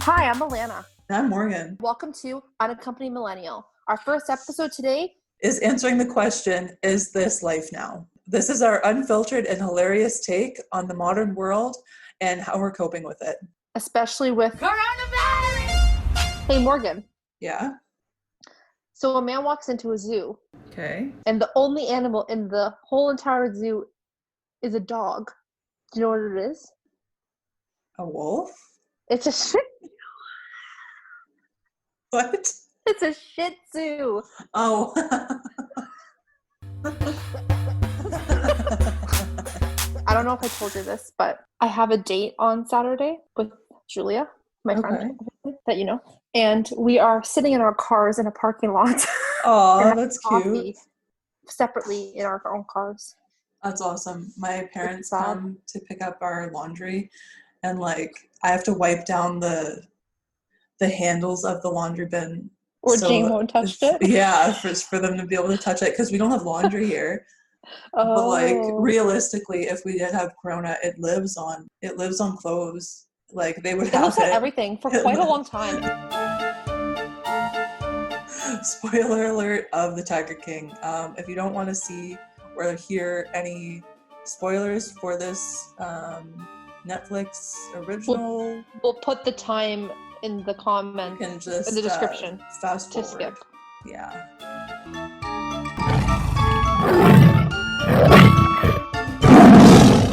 Hi, I'm Alanah. And I'm Morgan. Welcome to Unaccompanied Millennial. Our first episode today is answering the question, is this life now? This is our unfiltered and hilarious take on the modern world and how we're coping with it. Especially with coronavirus! Hey, Morgan. Yeah? So a man walks into a zoo. Okay. And the only animal in the whole entire zoo is a dog. Do you know what it is? A wolf? It's a shih. What? It's a Shih Tzu. Oh. I don't know if I told you this, but I have a date on Saturday with Julia, my friend that you know. And we are sitting in our cars in a parking lot. Oh, that's cute. Separately in our own cars. That's awesome. My parents come to pick up our laundry, and like I have to wipe down the handles of the laundry bin. Or Jane won't touch it? Yeah, for them to be able to touch it, because we don't have laundry here. Oh. But like realistically, if we did have corona, it lives on clothes. Like they would have it. It lives on everything for quite a long time. Spoiler alert of the Tiger King. If you don't want to see or hear any spoilers for this Netflix original, we'll put the time in the comment, you can just in the description, fast forward. To skip. Yeah.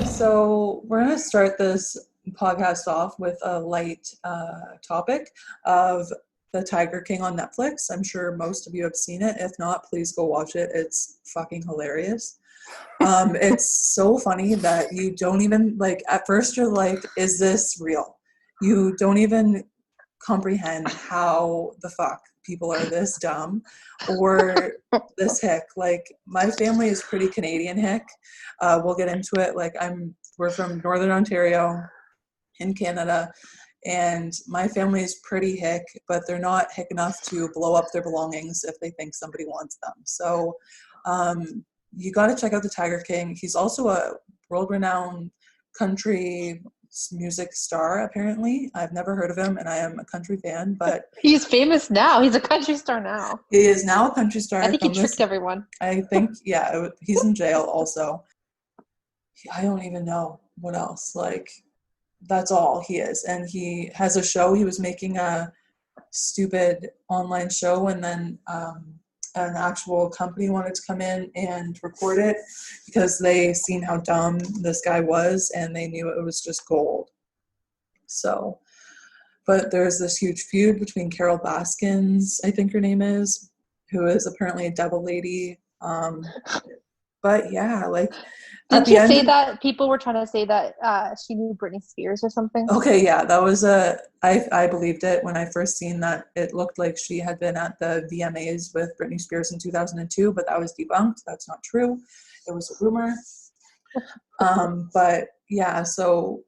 So we're going to start this podcast off with a light topic of the Tiger King on Netflix. I'm sure most of you have seen it. If not, please go watch it. It's fucking hilarious. It's so funny that you don't even, like, at first you're like, is this real? You don't even comprehend how the fuck people are this dumb or this hick. Like, my family is pretty Canadian hick. We'll get into it. Like, we're from Northern Ontario in Canada, and my family is pretty hick, but they're not hick enough to blow up their belongings if they think somebody wants them. So you got to check out the Tiger King. He's also a world-renowned country music star, apparently. I've never heard of him, and I am a country fan, but he's famous now. He's a country star now. He is now a country star. I think he tricked everyone. I think, yeah, he's in jail also. I don't even know what else. Like, that's all he is. And he has a show. He was making a stupid online show, and then an actual company wanted to come in and record it because they seen how dumb this guy was, and they knew it was just gold. So, but there's this huge feud between Carol Baskins, I think her name is, who is apparently a devil lady. But yeah, like, didn't you say that people were trying to say that she knew Britney Spears or something? Okay, yeah, that was I believed it when I first seen that. It looked like she had been at the VMAs with Britney Spears in 2002, but that was debunked. That's not true. It was a rumor. But yeah, so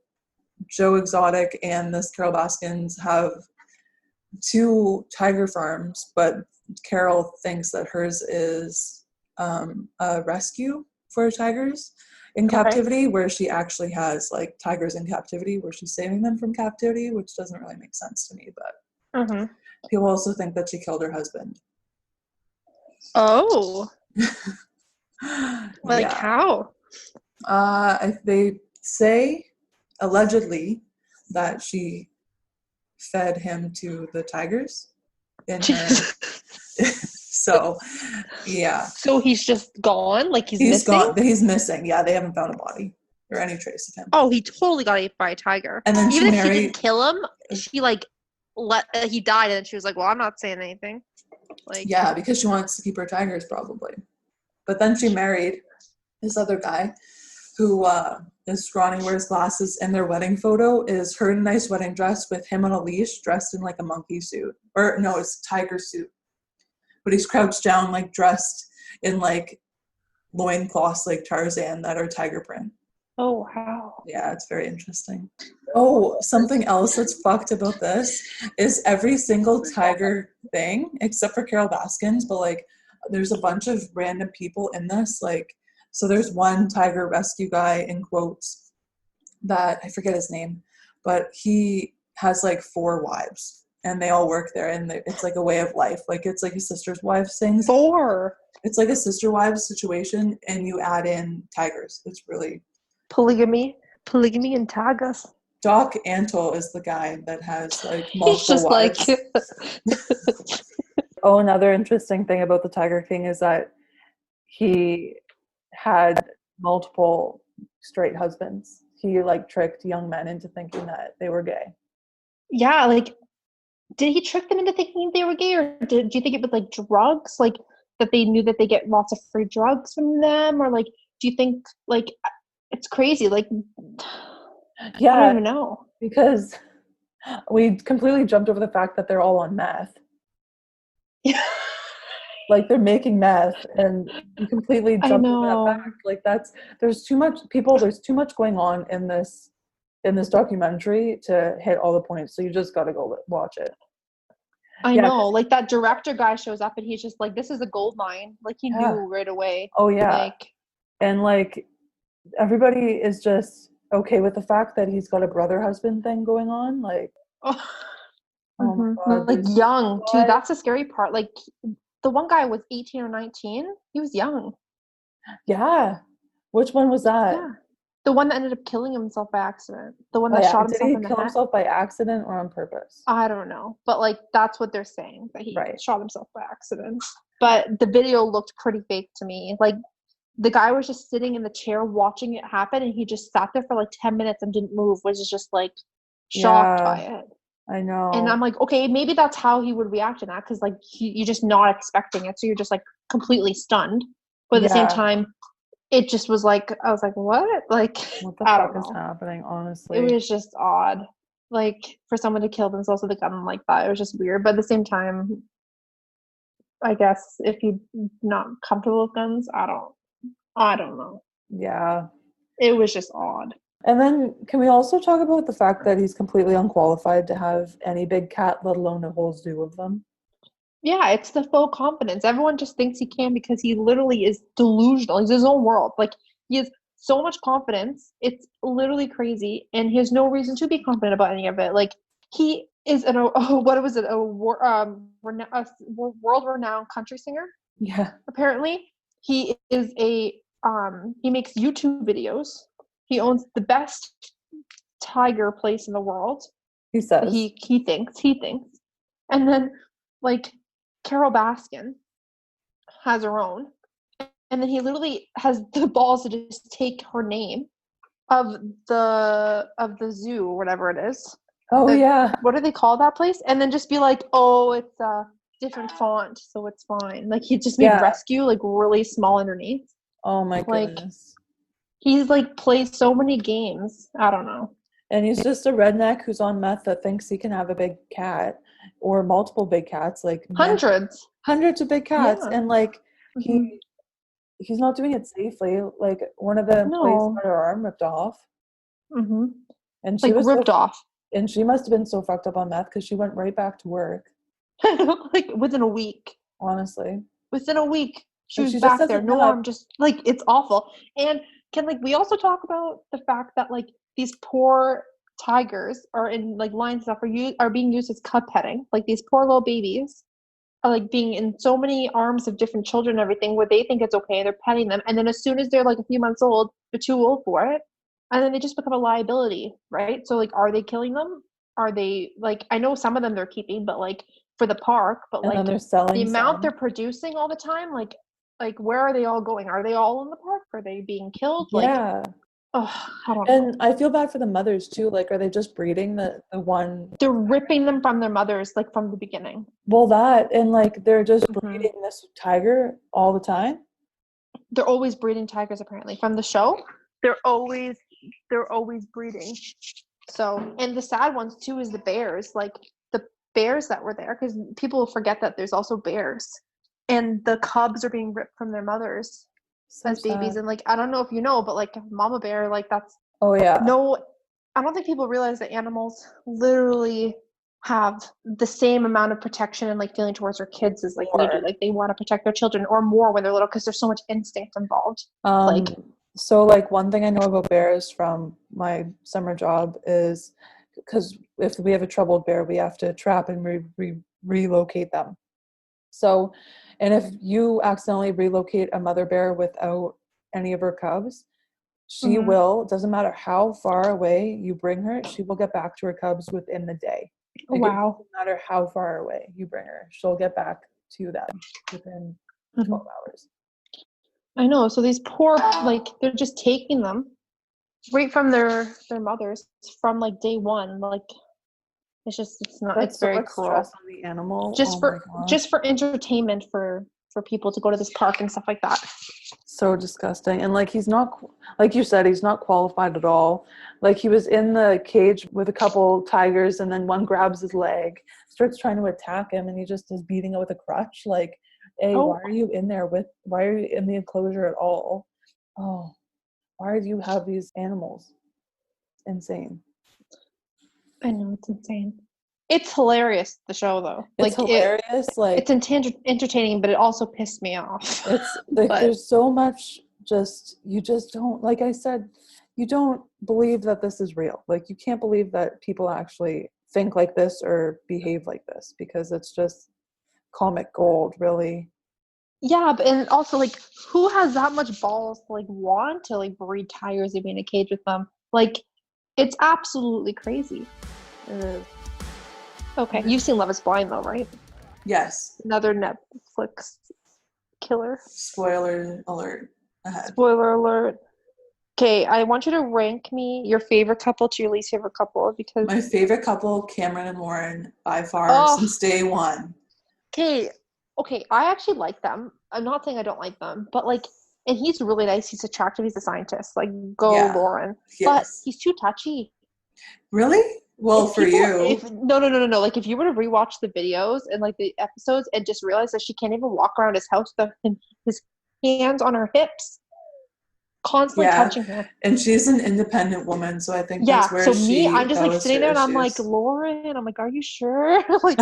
Joe Exotic and this Carol Baskins have 2 tiger farms, but Carol thinks that hers is a rescue for tigers in captivity, where she actually has like tigers in captivity where she's saving them from captivity, which doesn't really make sense to me. But people also think that she killed her husband. Oh. Like, yeah. How? They say allegedly that she fed him to the tigers in her. So, yeah. So he's just gone? Like, he's missing? He's missing. Yeah, they haven't found a body or any trace of him. Oh, he totally got ate by a tiger. And then even if she didn't kill him, she like he died, and then she was like, "Well, I'm not saying anything." Like, yeah, because she wants to keep her tigers, probably. But then she married this other guy who is scrawny, wears glasses, and their wedding photo is her in a nice wedding dress with him on a leash, dressed in like a monkey suit, or no, it's a tiger suit. But he's crouched down, like, dressed in, like, loincloths like Tarzan that are tiger print. Oh, wow. Yeah, it's very interesting. Oh, something else that's fucked about this is every single tiger thing, except for Carol Baskins, but, like, there's a bunch of random people in this. Like, so there's one tiger rescue guy, in quotes, that, I forget his name, but he has like 4 wives, and they all work there, and it's like a way of life. Like it's like a sister's wives thing. 4. It's like a sister wives situation, and you add in tigers. It's really polygamy and tigers. Doc Antle is the guy that has like He's multiple just wives. like Oh, another interesting thing about the Tiger King is that he had multiple straight husbands. He like tricked young men into thinking that they were gay. yeah, like did he trick them into thinking they were gay, or do you think it was like drugs, like that they knew that they get lots of free drugs from them, or like do you think like it's crazy, like Yeah, I don't even know, because we completely jumped over the fact that they're all on meth. Like they're making meth, and we completely jumped over that fact. Like there's too much going on in this documentary to hit all the points, so you just got to go watch it. I know, like that director guy shows up and he's just like, this is a gold mine, like he knew right away. Oh yeah. Like, and like everybody is just okay with the fact that he's got a brother husband thing going on, like oh my God, like young too. That's the scary part. Like the one guy was 18 or 19. He was young. Yeah. Which one was that? Yeah. The one that ended up killing himself by accident. The one that shot himself in the head. Did he kill himself by accident or on purpose? I don't know. But like that's what they're saying, that he shot himself by accident. But the video looked pretty fake to me. Like the guy was just sitting in the chair watching it happen, and he just sat there for like 10 minutes and didn't move, which is just like shocked by it. I know. And I'm like, okay, maybe that's how he would react to that, because like you're just not expecting it, so you're just like completely stunned. But at the same time, it just was like, I was like, what? Like, what the fuck is happening, honestly? It was just odd. Like, for someone to kill themselves with a gun like that, it was just weird. But at the same time, I guess if you're not comfortable with guns, I don't know. Yeah. It was just odd. And then can we also talk about the fact that he's completely unqualified to have any big cat, let alone a whole zoo of them? Yeah, it's the faux confidence. Everyone just thinks he can because he literally is delusional. He's his own world. Like, he has so much confidence. It's literally crazy. And he has no reason to be confident about any of it. Like, he is a world-renowned country singer. Yeah. Apparently. He is he makes YouTube videos. He owns the best tiger place in the world. He says. He thinks. And then, like, Carol Baskin has her own. And then he literally has the balls to just take her name of the zoo or whatever it is. Oh, yeah. What do they call that place? And then just be like, oh, it's a different font, so it's fine. Like, he just made rescue, like, really small underneath. Oh, my goodness. He's, like, played so many games. I don't know. And he's just a redneck who's on meth that thinks he can have a big cat or multiple big cats, like hundreds of big cats. And like he's not doing it safely. Like one of the employees had her arm ripped off. And she was ripped off. And she must have been so fucked up on meth because she went right back to work. Like within a week. Honestly. Within a week. She was back there. No arm, just like it's awful. And can we also talk about the fact that like these poor tigers are in like lines that are being used as cub petting. Like these poor little babies are like being in so many arms of different children and everything where they think it's okay. They're petting them. And then as soon as they're like a few months old, they're too old for it. And then they just become a liability, right? So like, are they killing them? Are they like, I know some of them they're keeping, but like for the park, but like they're selling the amount they're producing all the time, like where are they all going? Are they all in the park? Are they being killed? Yeah. Oh, I don't know. I feel bad for the mothers too. Like, are they just breeding the one? They're ripping them from their mothers, like from the beginning. Well, that and like they're just breeding this tiger all the time. They're always breeding tigers, apparently, from the show. They're always breeding. So, and the sad ones too is the bears. Like the bears that were there, because people forget that there's also bears, and the cubs are being ripped from their mothers. As babies. And like I don't know if you know, but like mama bear, like that's I don't think people realize that animals literally have the same amount of protection and like feeling towards their kids as like we do. Like they want to protect their children or more when they're little because there's so much instinct involved. So like one thing I know about bears from my summer job is because if we have a troubled bear, we have to trap and relocate them. So, and if you accidentally relocate a mother bear without any of her cubs, she will, doesn't matter how far away you bring her, she will get back to her cubs within the day. Like, it Wow. doesn't matter how far away you bring her, she'll get back to them within 12 hours. I know. So these poor, like, they're just taking them right from their mothers from like day one. Like, it's not. That's It's so very much cruel. stress on the animal. Just My for entertainment for people to go to this park and stuff like that. So disgusting. And like, he's not, like you said, he's not qualified at all. Like, he was in the cage with a couple tigers, and then one grabs his leg, starts trying to attack him, and he just is beating it with a crutch. Like, why are you in there why are you in the enclosure at all? Oh, why do you have these animals? Insane. I know, it's insane. It's hilarious, the show, though. It's hilarious. It's entertaining, but it also pissed me off. It's like, there's so much you just don't, like I said, you don't believe that this is real. Like, you can't believe that people actually think like this or behave like this, because it's just comic gold, really. Yeah, and also, like, who has that much balls to, like, want to, like, breed tigers and be in a cage with them? Like, it's absolutely crazy. It is. Okay, you've seen Love is Blind, though, right? Yes. Another Netflix killer. Spoiler alert ahead. Spoiler alert. Okay, I want you to rank me your favorite couple to your least favorite couple, because My favorite couple, Cameron and Lauren, by far, since day one. Okay, I actually like them. I'm not saying I don't like them, but like, and he's really nice. He's attractive. He's a scientist. Like, go Lauren. Yes. But he's too touchy. Really? Well, for you. No. Like, if you were to rewatch the videos and like the episodes and just realize that she can't even walk around his house with his hands on her hips, constantly touching her. And she's an independent woman, so I think that's where I'm just like sitting there and I'm like, Lauren, I'm like, are you sure? Like,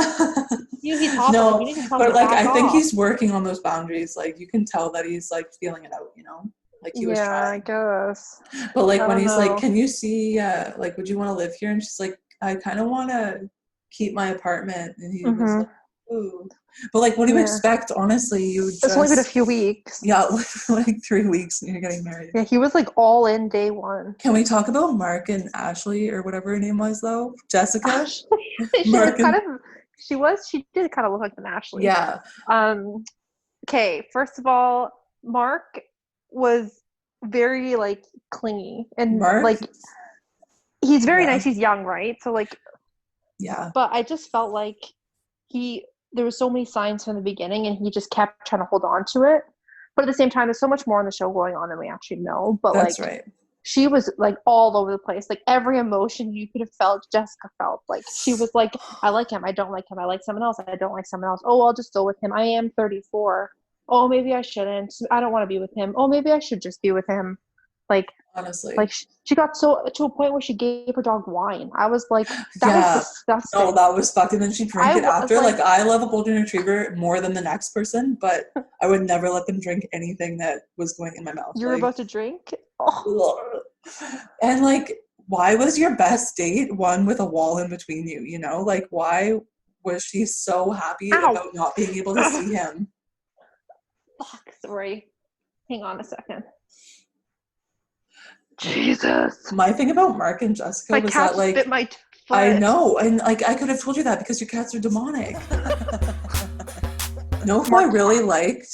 he's hot. No, you need to tell but him like, to back I think off. he's working on those boundaries. Like, you can tell that he's like feeling it out, you know? Like, he was trying. I guess. But like, when he's like, can you see, like, would you want to live here? And she's like, I kind of want to keep my apartment. And he was like, ooh. But like, what do you expect? Honestly, it's only been a few weeks. Yeah, like 3 weeks and you're getting married. Yeah, he was like all in day one. Can we talk about Mark and Ashley, or whatever her name was, though? Jessica? She did kind of look like an Ashley. Yeah. Okay, first of all, Mark was very like clingy, and like, he's very nice. He's young, right? So like, but I just felt like there were so many signs from the beginning, and he just kept trying to hold on to it. But at the same time, there's so much more on the show going on than we actually know. But that's right. She was like all over the place. Like, every emotion you could have felt, Jessica felt. Like, she was like, I like him, I don't like him, I like someone else, I don't like someone else. Oh, I'll just go with him. I am 34. Oh, maybe I shouldn't. I don't want to be with him. Oh, maybe I should just be with him. Like, honestly, like, she got to a point where she gave her dog wine. I was like, that was disgusting. Oh, that was fucked. And then she drank it after. Like, I love a golden retriever more than the next person, but I would never let them drink anything that was going in my mouth. You were about to drink? Oh. And like, why was your best date one with a wall in between you? You know, like, why was she so happy about not being able to see him? Fuck, sorry. Hang on a second. Jesus. My thing about Mark and Jessica was that, like, bit my foot. I know, and like, I could have told you that because your cats are demonic. No, if I really liked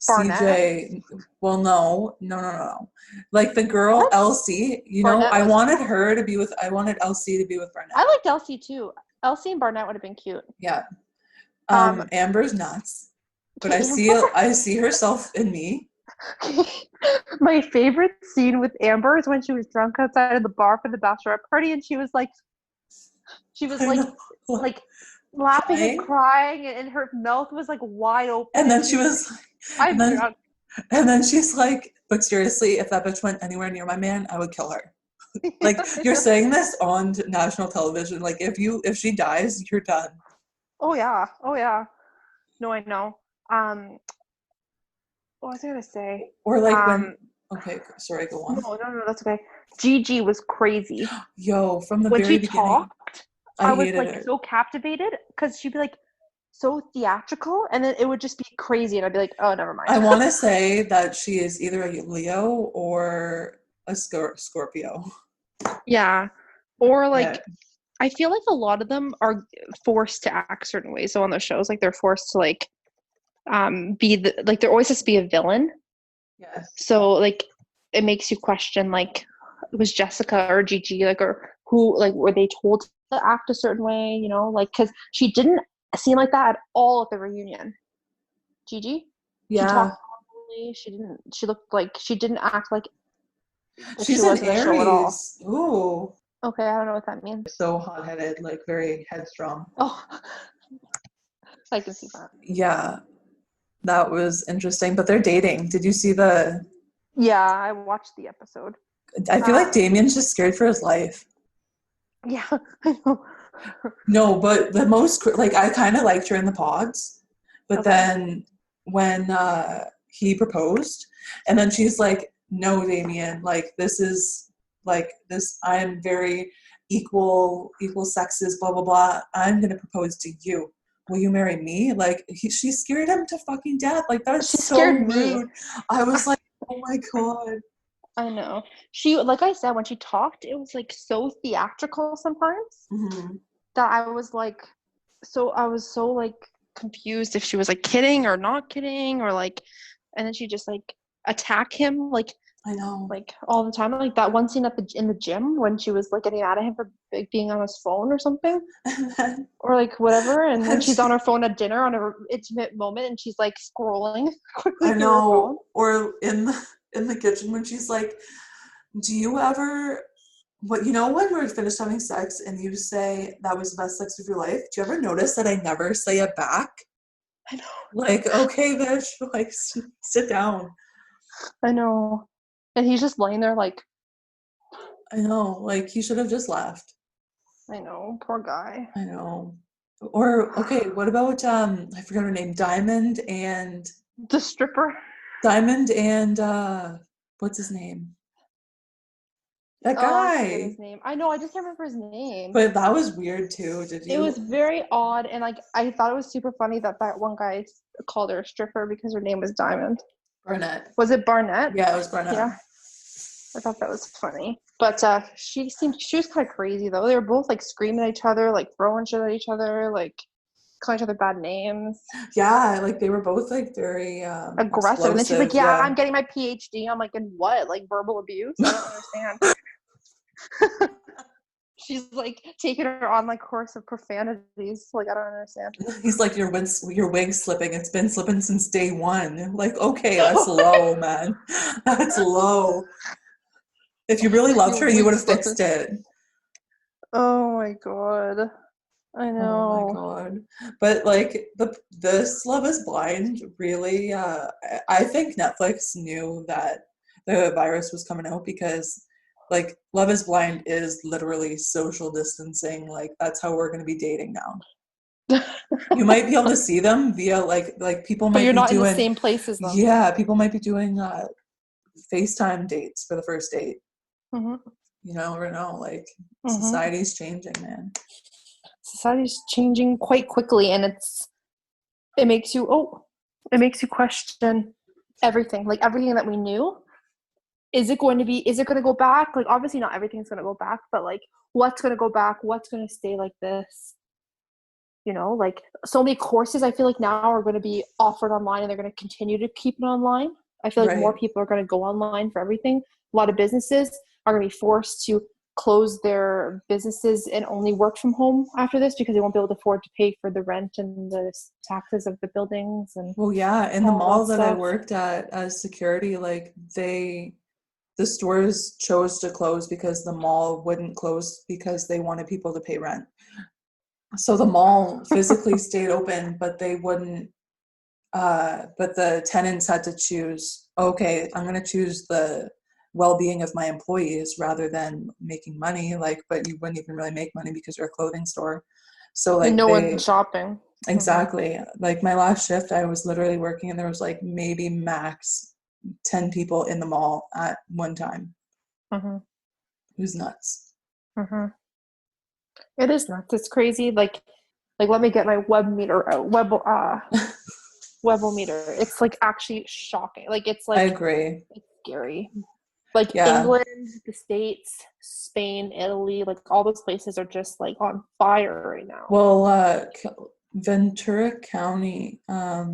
Barnett. CJ. Well, no. Like, the girl Elsie, you know, I wanted Elsie to be with Barnett. I liked Elsie too. Elsie and Barnett would have been cute. Yeah. Amber's nuts, but I see herself in me. My favorite scene with Amber is when she was drunk outside of the bar for the bachelorette party, and she was like laughing and crying, and her mouth was like wide open. And then she was like, and then she's like, but seriously, if that bitch went anywhere near my man, I would kill her. Like, you're saying this on national television. Like, if she dies, you're done. Oh yeah. No, I know. What was I gonna say? Or like, when. Okay, sorry, go on. No, that's okay. Gigi was crazy. Yo, from the When very she beginning, talked, I I was hated like it. so captivated because she'd be like so theatrical, and then it would just be crazy, and I'd be like, oh, never mind. I want to say that she is either a Leo or a Scorpio. Yeah. Or like Yeah. I feel like a lot of them are forced to act certain ways. So on those shows, like they're forced to like be the like there always has to be a villain. Yes. So like it makes you question like was Jessica or Gigi like or who like were they told to act a certain way, you know, like because she didn't seem like that at all at the reunion. Gigi, she Yeah. talked normally. She looked like she didn't act like she She's an was in the show at all. Aries. Ooh. Okay, I don't know what that means. So hot-headed, like very headstrong. Oh, I can see that. Yeah, that was interesting. But they're dating. Did you see the? Yeah, I watched the episode. I feel like Damien's just scared for his life. Yeah, I know. No, but the most like I kind of liked her in the pods, but Okay. then when he proposed, and then she's like, "No, Damien, like this is like this. I'm very equal sexes, blah blah blah. I'm gonna propose to you. Will you marry me?" Like she scared him to fucking death. Like that is She so scared me. rude. I was like, "Oh my god." I know. She, like I said, when she talked, it was like so theatrical sometimes Mm-hmm. that I was like, I was so like confused if she was like kidding or not kidding or like, and then she just like attack him I know. like all the time. Like that one scene in the gym when she was like getting mad at him for like, being on his phone or something. Or like whatever, and then she's on her phone at dinner on a intimate moment, and she's like scrolling quickly I through her phone. know. Or in the kitchen when she's like, "Do you ever what you know when we're finished having sex and you say that was the best sex of your life? Do you ever notice that I never say it back? I know. Like, okay, bitch, like sit down." I know. And he's just laying there like, I know. Like he should have just left. I know, poor guy. I know. Or okay, what about I forgot her name, The stripper. Diamond and what's his name? That Oh, I forget guy. his name. I know, I just can't remember his name. But that was weird too. Did It was you? very odd, and like I thought it was super funny that one guy called her a stripper because her name was Diamond. Barnett. Was it Barnett? Yeah, it was Barnett. Yeah, I thought that was funny. But she was kind of crazy though. They were both like screaming at each other, like throwing shit at each other, like calling each other bad names. Yeah, like they were both like very Aggressive. And then she's like, explosive. yeah, Yeah. I'm getting my PhD. I'm like, in what? Like verbal abuse? I don't understand. She's like taking her on like course of profanities. Like I don't understand. He's like, your wig's slipping. It's been slipping since day one. Like, okay, that's low, man. That's low. If you really loved Your her, you would wig's have fixed it. Oh my god. I Oh my know. god. But like this Love is Blind really I think Netflix knew that the virus was coming out because like Love is Blind is literally social distancing. Like that's how we're going to be dating now. You might be able to see them via like people But might you're be not in the doing same place as them. yeah, people might be doing FaceTime dates for the first date. Mm-hmm. You never know, like Mm-hmm. society's changing, man. Society's changing quite quickly, and it makes you question everything, like everything that we knew. Is it going to go back? Like obviously not everything's going to go back, but like what's going to go back? What's going to stay like this? You know, like so many courses I feel like now are going to be offered online, and they're going to continue to keep it online. I feel like more Right. people are going to go online for everything. A lot of businesses are going to be forced to close their businesses and only work from home after this because they won't be able to afford to pay for the rent and the taxes of the buildings and Well, yeah, in the all mall that that I stuff. worked at as security, like the stores chose to close because the mall wouldn't close because they wanted people to pay rent. So the mall physically stayed open, but they wouldn't but the tenants had to choose, okay, I'm going to choose the well-being of my employees rather than making money, like, but you wouldn't even really make money because you're a clothing store. So like No one's shopping. exactly, like my last shift, I was literally working and there was like maybe max 10 people in the mall at one time. Mm-hmm. It was nuts. Mm-hmm. It is nuts. It's crazy. Like let me get my web meter out. Webometer. It's like actually shocking. Like it's I like agree. it's scary. Like Yeah. England, the States, Spain, Italy, like all those places are just like on fire right now. Well, Ventura County,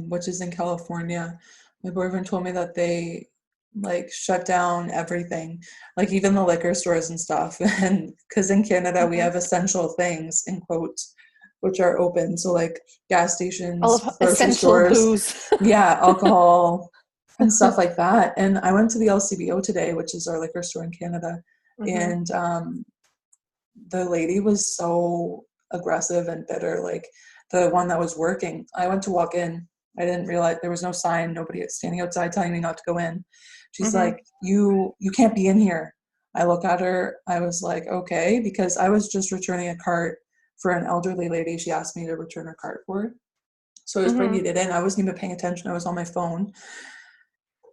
which is in California, my boyfriend told me that they like shut down everything, like even the liquor stores and stuff. And because in Canada we Mm-hmm. have essential things in quotes, which are open. So like gas I stations, love grocery essential stores, booze. yeah, alcohol and stuff like that. And I went to the LCBO today, which is our liquor store in Canada, Mm-hmm. and the lady was so aggressive and bitter. Like the one that was working, I went to walk in, I didn't realize there was no sign, nobody standing outside telling me not to go in. She's Mm-hmm. like, you can't be in here. I look at her, I was like, okay, because I was just returning a cart for an elderly lady. She asked me to return her cart for her, so I was Mm-hmm. bringing it in. I wasn't even paying attention, I was on my phone.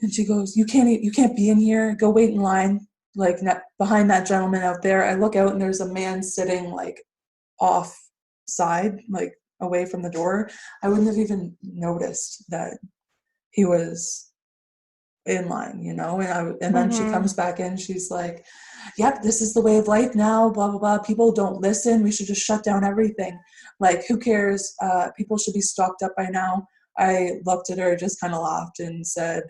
And she goes, you can't be in here, go wait in line, like behind that gentleman out there. I look out and there's a man sitting like off side, like away from the door. I wouldn't have even noticed that he was in line, and then she Mm-hmm. comes back in, she's like, yep, this is the way of life now, blah blah blah, people don't listen, we should just shut down everything, like who cares, people should be stocked up by now. I looked at her, just kind of laughed and said,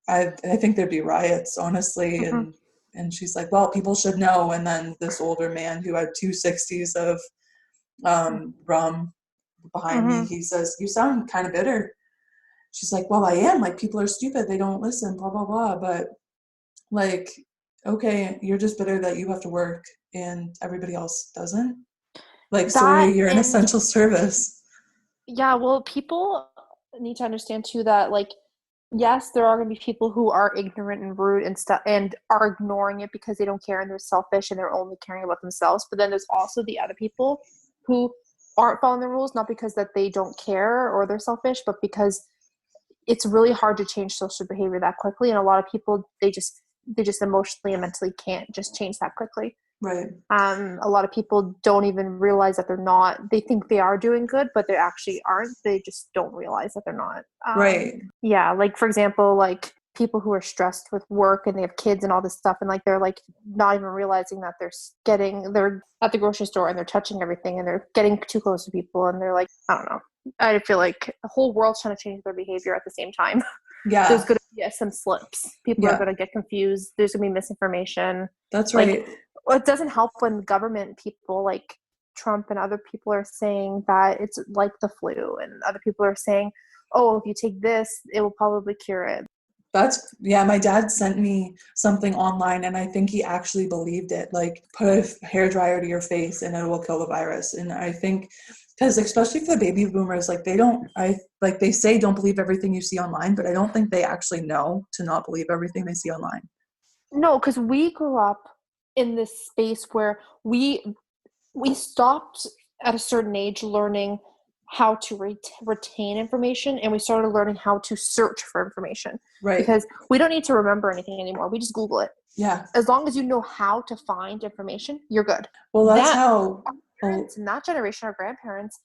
I think there'd be riots, honestly. Mm-hmm. And she's like, well, people should know. And then this older man who had 260s of rum behind me, Mm-hmm. he says, you sound kind of bitter. She's like, well, I am. Like, people are stupid, they don't listen, blah blah blah. But like, okay, you're just bitter that you have to work and everybody else doesn't. Like, sorry, That you're an and essential service. yeah, well, people need to understand too that like yes, there are going to be people who are ignorant and rude and stuff and are ignoring it because they don't care and they're selfish and they're only caring about themselves. But then there's also the other people who aren't following the rules, not because that they don't care or they're selfish, but because it's really hard to change social behavior that quickly. And a lot of people, they just emotionally and mentally can't just change that quickly. Right. A lot of people don't even realize that they think they are doing good, but they actually aren't. They just don't realize that they're not. Right. Yeah. Like, for example, like people who are stressed with work and they have kids and all this stuff. And like, they're like not even realizing that they're at the grocery store and they're touching everything and they're getting too close to people. And they're like, I don't know. I feel like the whole world's trying to change their behavior at the same time. There's Yeah. going to be some slips. People are Yeah. going to get confused. There's going to be misinformation. That's Like, right. well, it doesn't help when government people like Trump and other people are saying that it's like the flu, and other people are saying, oh, if you take this, it will probably cure it. Yeah, my dad sent me something online and I think he actually believed it. Like, put a hairdryer to your face and it will kill the virus. And I think, because especially for the baby boomers, like they say don't believe everything you see online, but I don't think they actually know to not believe everything they see online. No, because we grew up in this space where we stopped at a certain age learning how to retain information, and we started learning how to search for information, Right. because we don't need to remember anything anymore. We just Google it. Yeah. As long as you know how to find information, you're good. Well, that's That how. our parents in that generation, our grandparents,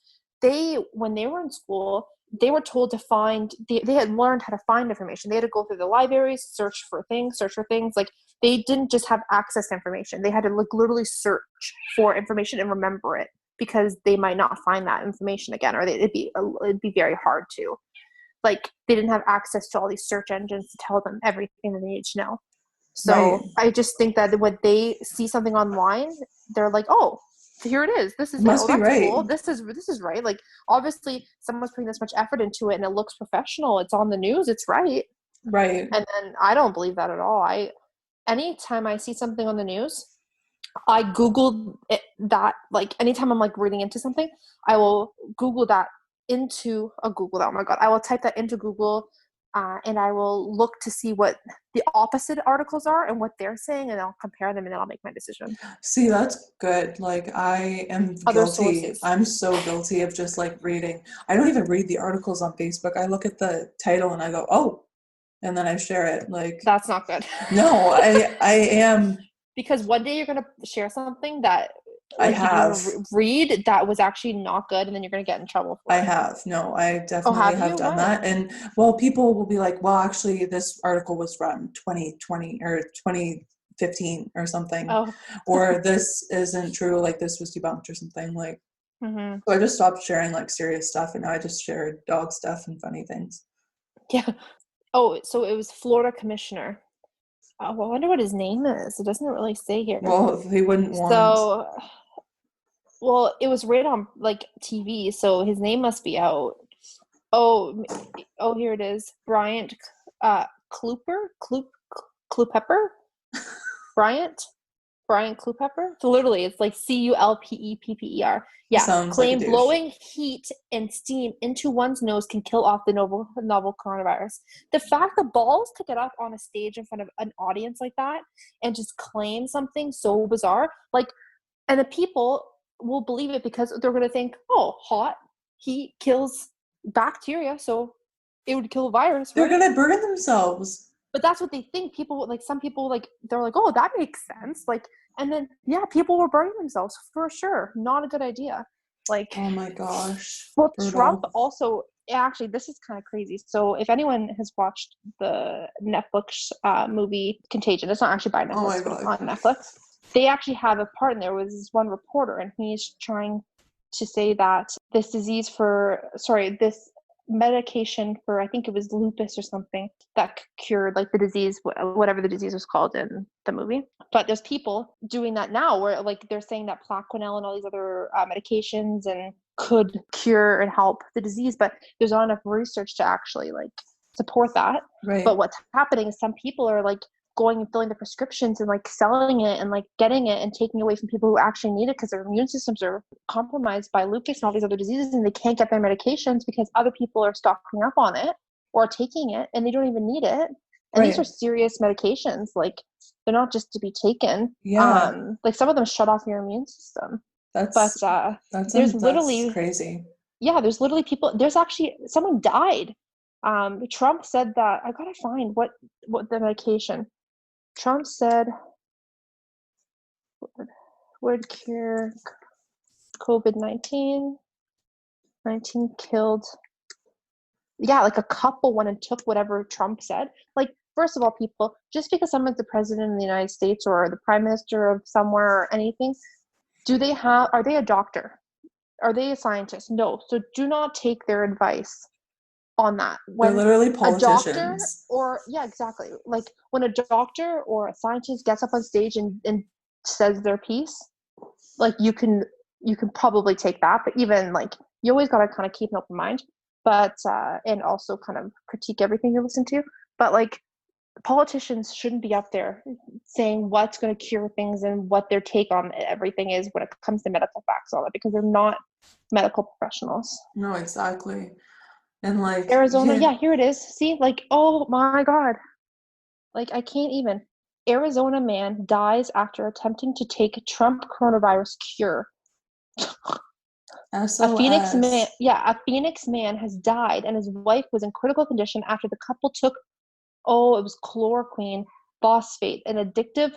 when they were in school, they were told to find, they had learned how to find information. They had to go through the libraries, search for things. Like, they didn't just have access to information. They had to literally search for information and remember it, because they might not find that information again, or it'd be very hard to. Like, they didn't have access to all these search engines to tell them everything that they need to know. So Right. I just think that when they see something online, they're like, oh, here it is. This is It must Oh, be that's right. cool. This is right. Like, obviously someone's putting this much effort into it and it looks professional. It's on the news. It's right. Right. And then I don't believe that at all. Anytime I see something on the news, I Google that. Like, anytime I'm like reading into something, I will Google that into a Google. Oh my God. I will type that into Google, and I will look to see what the opposite articles are and what they're saying, and I'll compare them, and then I'll make my decision. See, that's good. Like, I am Other guilty. sources. I'm so guilty of just like reading. I don't even read the articles on Facebook. I look at the title and I go, oh, and then I share it. Like, That's not good. no, I am Because one day you're going to share something that I like you didn't have. even read that was actually not good, and then you're going to get in trouble for I it. have. No, I Oh, definitely have have you? done What? that. And well, people will be like, well, actually, this article was from 2020 or 2015 or something, Oh. or this isn't true, like this was debunked or something. Like, Mm-hmm. so I just stopped sharing like serious stuff, and now I just share dog stuff and funny things. Yeah. Oh, so it was Florida commissioner. Oh, well, I wonder what his name is. It doesn't really say here. Well, he wouldn't want. So, well, it was right on like TV, so his name must be out. Oh, here it is. Bryant Culpepper? Bryant Culpepper? So literally, it's like Culpepper. Yeah, Sounds like a claim douche. blowing heat and steam into one's nose can kill off the novel coronavirus. The fact that balls could get up on a stage in front of an audience like that and just claim something so bizarre, like, and the people will believe it because they're going to think, oh, hot heat kills bacteria, so it would kill a virus, They're right? gonna burn themselves. But that's what they think. People, like, some people, like, they're like, oh, that makes sense. Like, and then, yeah, people were burning themselves for sure. Not a good idea. Like, Oh my gosh. well, Trump Brutal. also, actually, this is kind of crazy. So if anyone has watched the Netflix movie Contagion, it's not actually by Oh my Netflix, but it's God. on Netflix. They actually have a part in there with this one reporter, and he's trying to say that this medication for, I think it was lupus or something, that cured like the disease, whatever the disease was called in the movie. But there's people doing that now where like they're saying that Plaquenil and all these other medications and could cure and help the disease, but there's not enough research to actually like support that. Right. But what's happening is some people are like going and filling the prescriptions and like selling it and like getting it and taking away from people who actually need it because their immune systems are compromised by lupus and all these other diseases, and they can't get their medications because other people are stocking up on it or taking it and they don't even need it. And these are serious medications. Like, they're not just to be taken. Yeah. Like, some of them shut off your immune system. That's There's literally crazy. Yeah, there's literally people. There's actually someone died. Trump said that, I gotta find what the medication. Trump said would cure COVID-19. 19 killed. Yeah, like a couple went and took whatever Trump said. Like, first of all, people, just because someone's the president of the United States or the prime minister of somewhere or anything, are they a doctor? Are they a scientist? No. So do not take their advice on that. They're When literally a doctor politicians. yeah, exactly. Like, when a doctor or a scientist gets up on stage and says their piece, like, you can probably take that, but even like, you always got to kind of keep an open mind, but and also kind of critique everything you listen to. But like, politicians shouldn't be up there saying what's going to cure things and what their take on everything is when it comes to medical facts, all that, because they're not medical professionals. No, exactly. And like Arizona, yeah, here it is. See, like, oh my God. Like, I can't even. Arizona man dies after attempting to take Trump coronavirus cure. SOS. A Phoenix man has died, and his wife was in critical condition after the couple took, it was chloroquine phosphate, an addictive,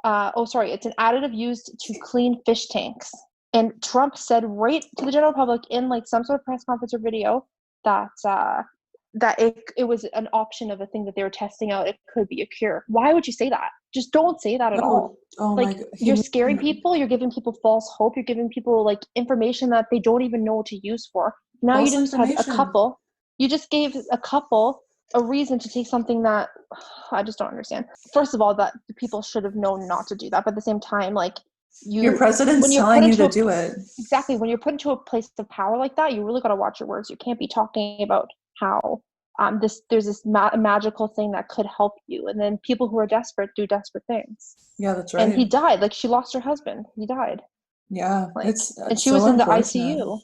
it's an additive used to clean fish tanks. And Trump said right to the general public in like some sort of press conference or video that it was an option of a thing that they were testing out. It could be a cure. Why would you say that? Just don't say that at all. Oh like, my God. You're scaring people. You're giving people false hope. You're giving people like information that they don't even know what to use for. Now you just had a couple. You just gave a couple a reason to take something that I just don't understand. First of all, that the people should have known not to do that. But at the same time, like, your president's telling you to do it. Exactly. When you're put into a place of power like that, you really got to watch your words. You can't be talking about how there's this magical thing that could help you, and then people who are desperate do desperate things. Yeah, that's right. And he died. Like, she lost her husband. He died. Yeah, like, it's and she so was in the unfortunate. ICU.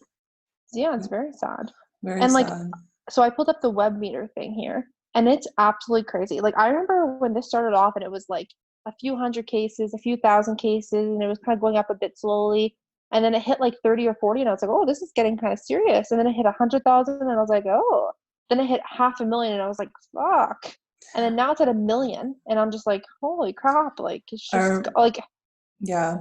Yeah, it's very sad. Very and sad. Like, so I pulled up the web meter thing here, and it's absolutely crazy. Like, I remember when this started off, and it was like a few hundred cases, a few thousand cases, and it was kind of going up a bit slowly. And then it hit like 30 or 40, and I was like, oh, this is getting kind of serious. And then it hit 100,000, and I was like, oh. Then it hit 500,000, and I was like, fuck. And then now it's at 1 million, and I'm just like, holy crap! Like it's just I, like yeah.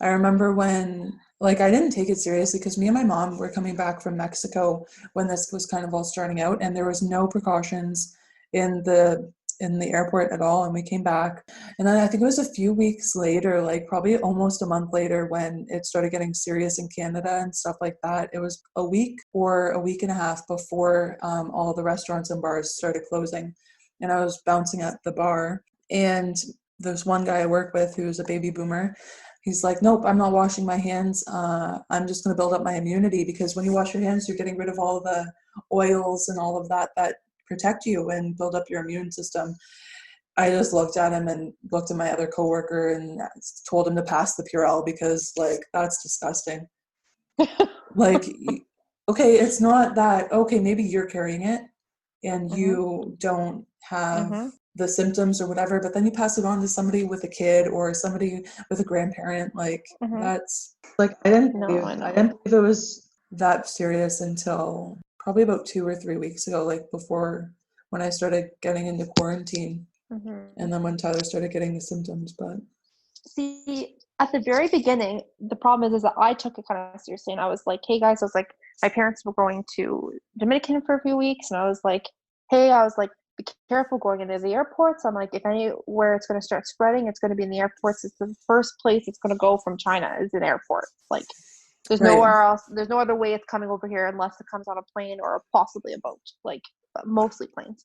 I remember when, like, I didn't take it seriously because me and my mom were coming back from Mexico when this was kind of all starting out, and there was no precautions in the airport at all. And we came back, and then I think it was a few weeks later, like probably almost a month later, when it started getting serious in Canada and stuff like that. It was a week or a week and a half before all the restaurants and bars started closing, and I was bouncing at the bar, and there's one guy I work with who's a baby boomer. He's like, nope, I'm not washing my hands. I'm just going to build up my immunity, because when you wash your hands, you're getting rid of all the oils and all of that protect you and build up your immune system. I just looked at him and looked at my other coworker and told him to pass the Purell, because like, that's disgusting. Like, okay, it's not that, okay, maybe you're carrying it and you don't have the symptoms or whatever, but then you pass it on to somebody with a kid or somebody with a grandparent. Like, that's like, I didn't believe it was that serious until probably about 2 or 3 weeks ago, like before, when I started getting into quarantine, and then when Tyler started getting the symptoms. But see, at the very beginning, the problem is that I took it kind of seriously, and I was like, hey guys, I was like, my parents were going to Dominican for a few weeks, and I was like, hey, be careful going into the airports. I'm like, if anywhere it's going to start spreading, it's going to be in the airports. It's the first place it's going to go from China is an airport. Like, there's nowhere else. There's no other way it's coming over here unless it comes on a plane or possibly a boat, like mostly planes.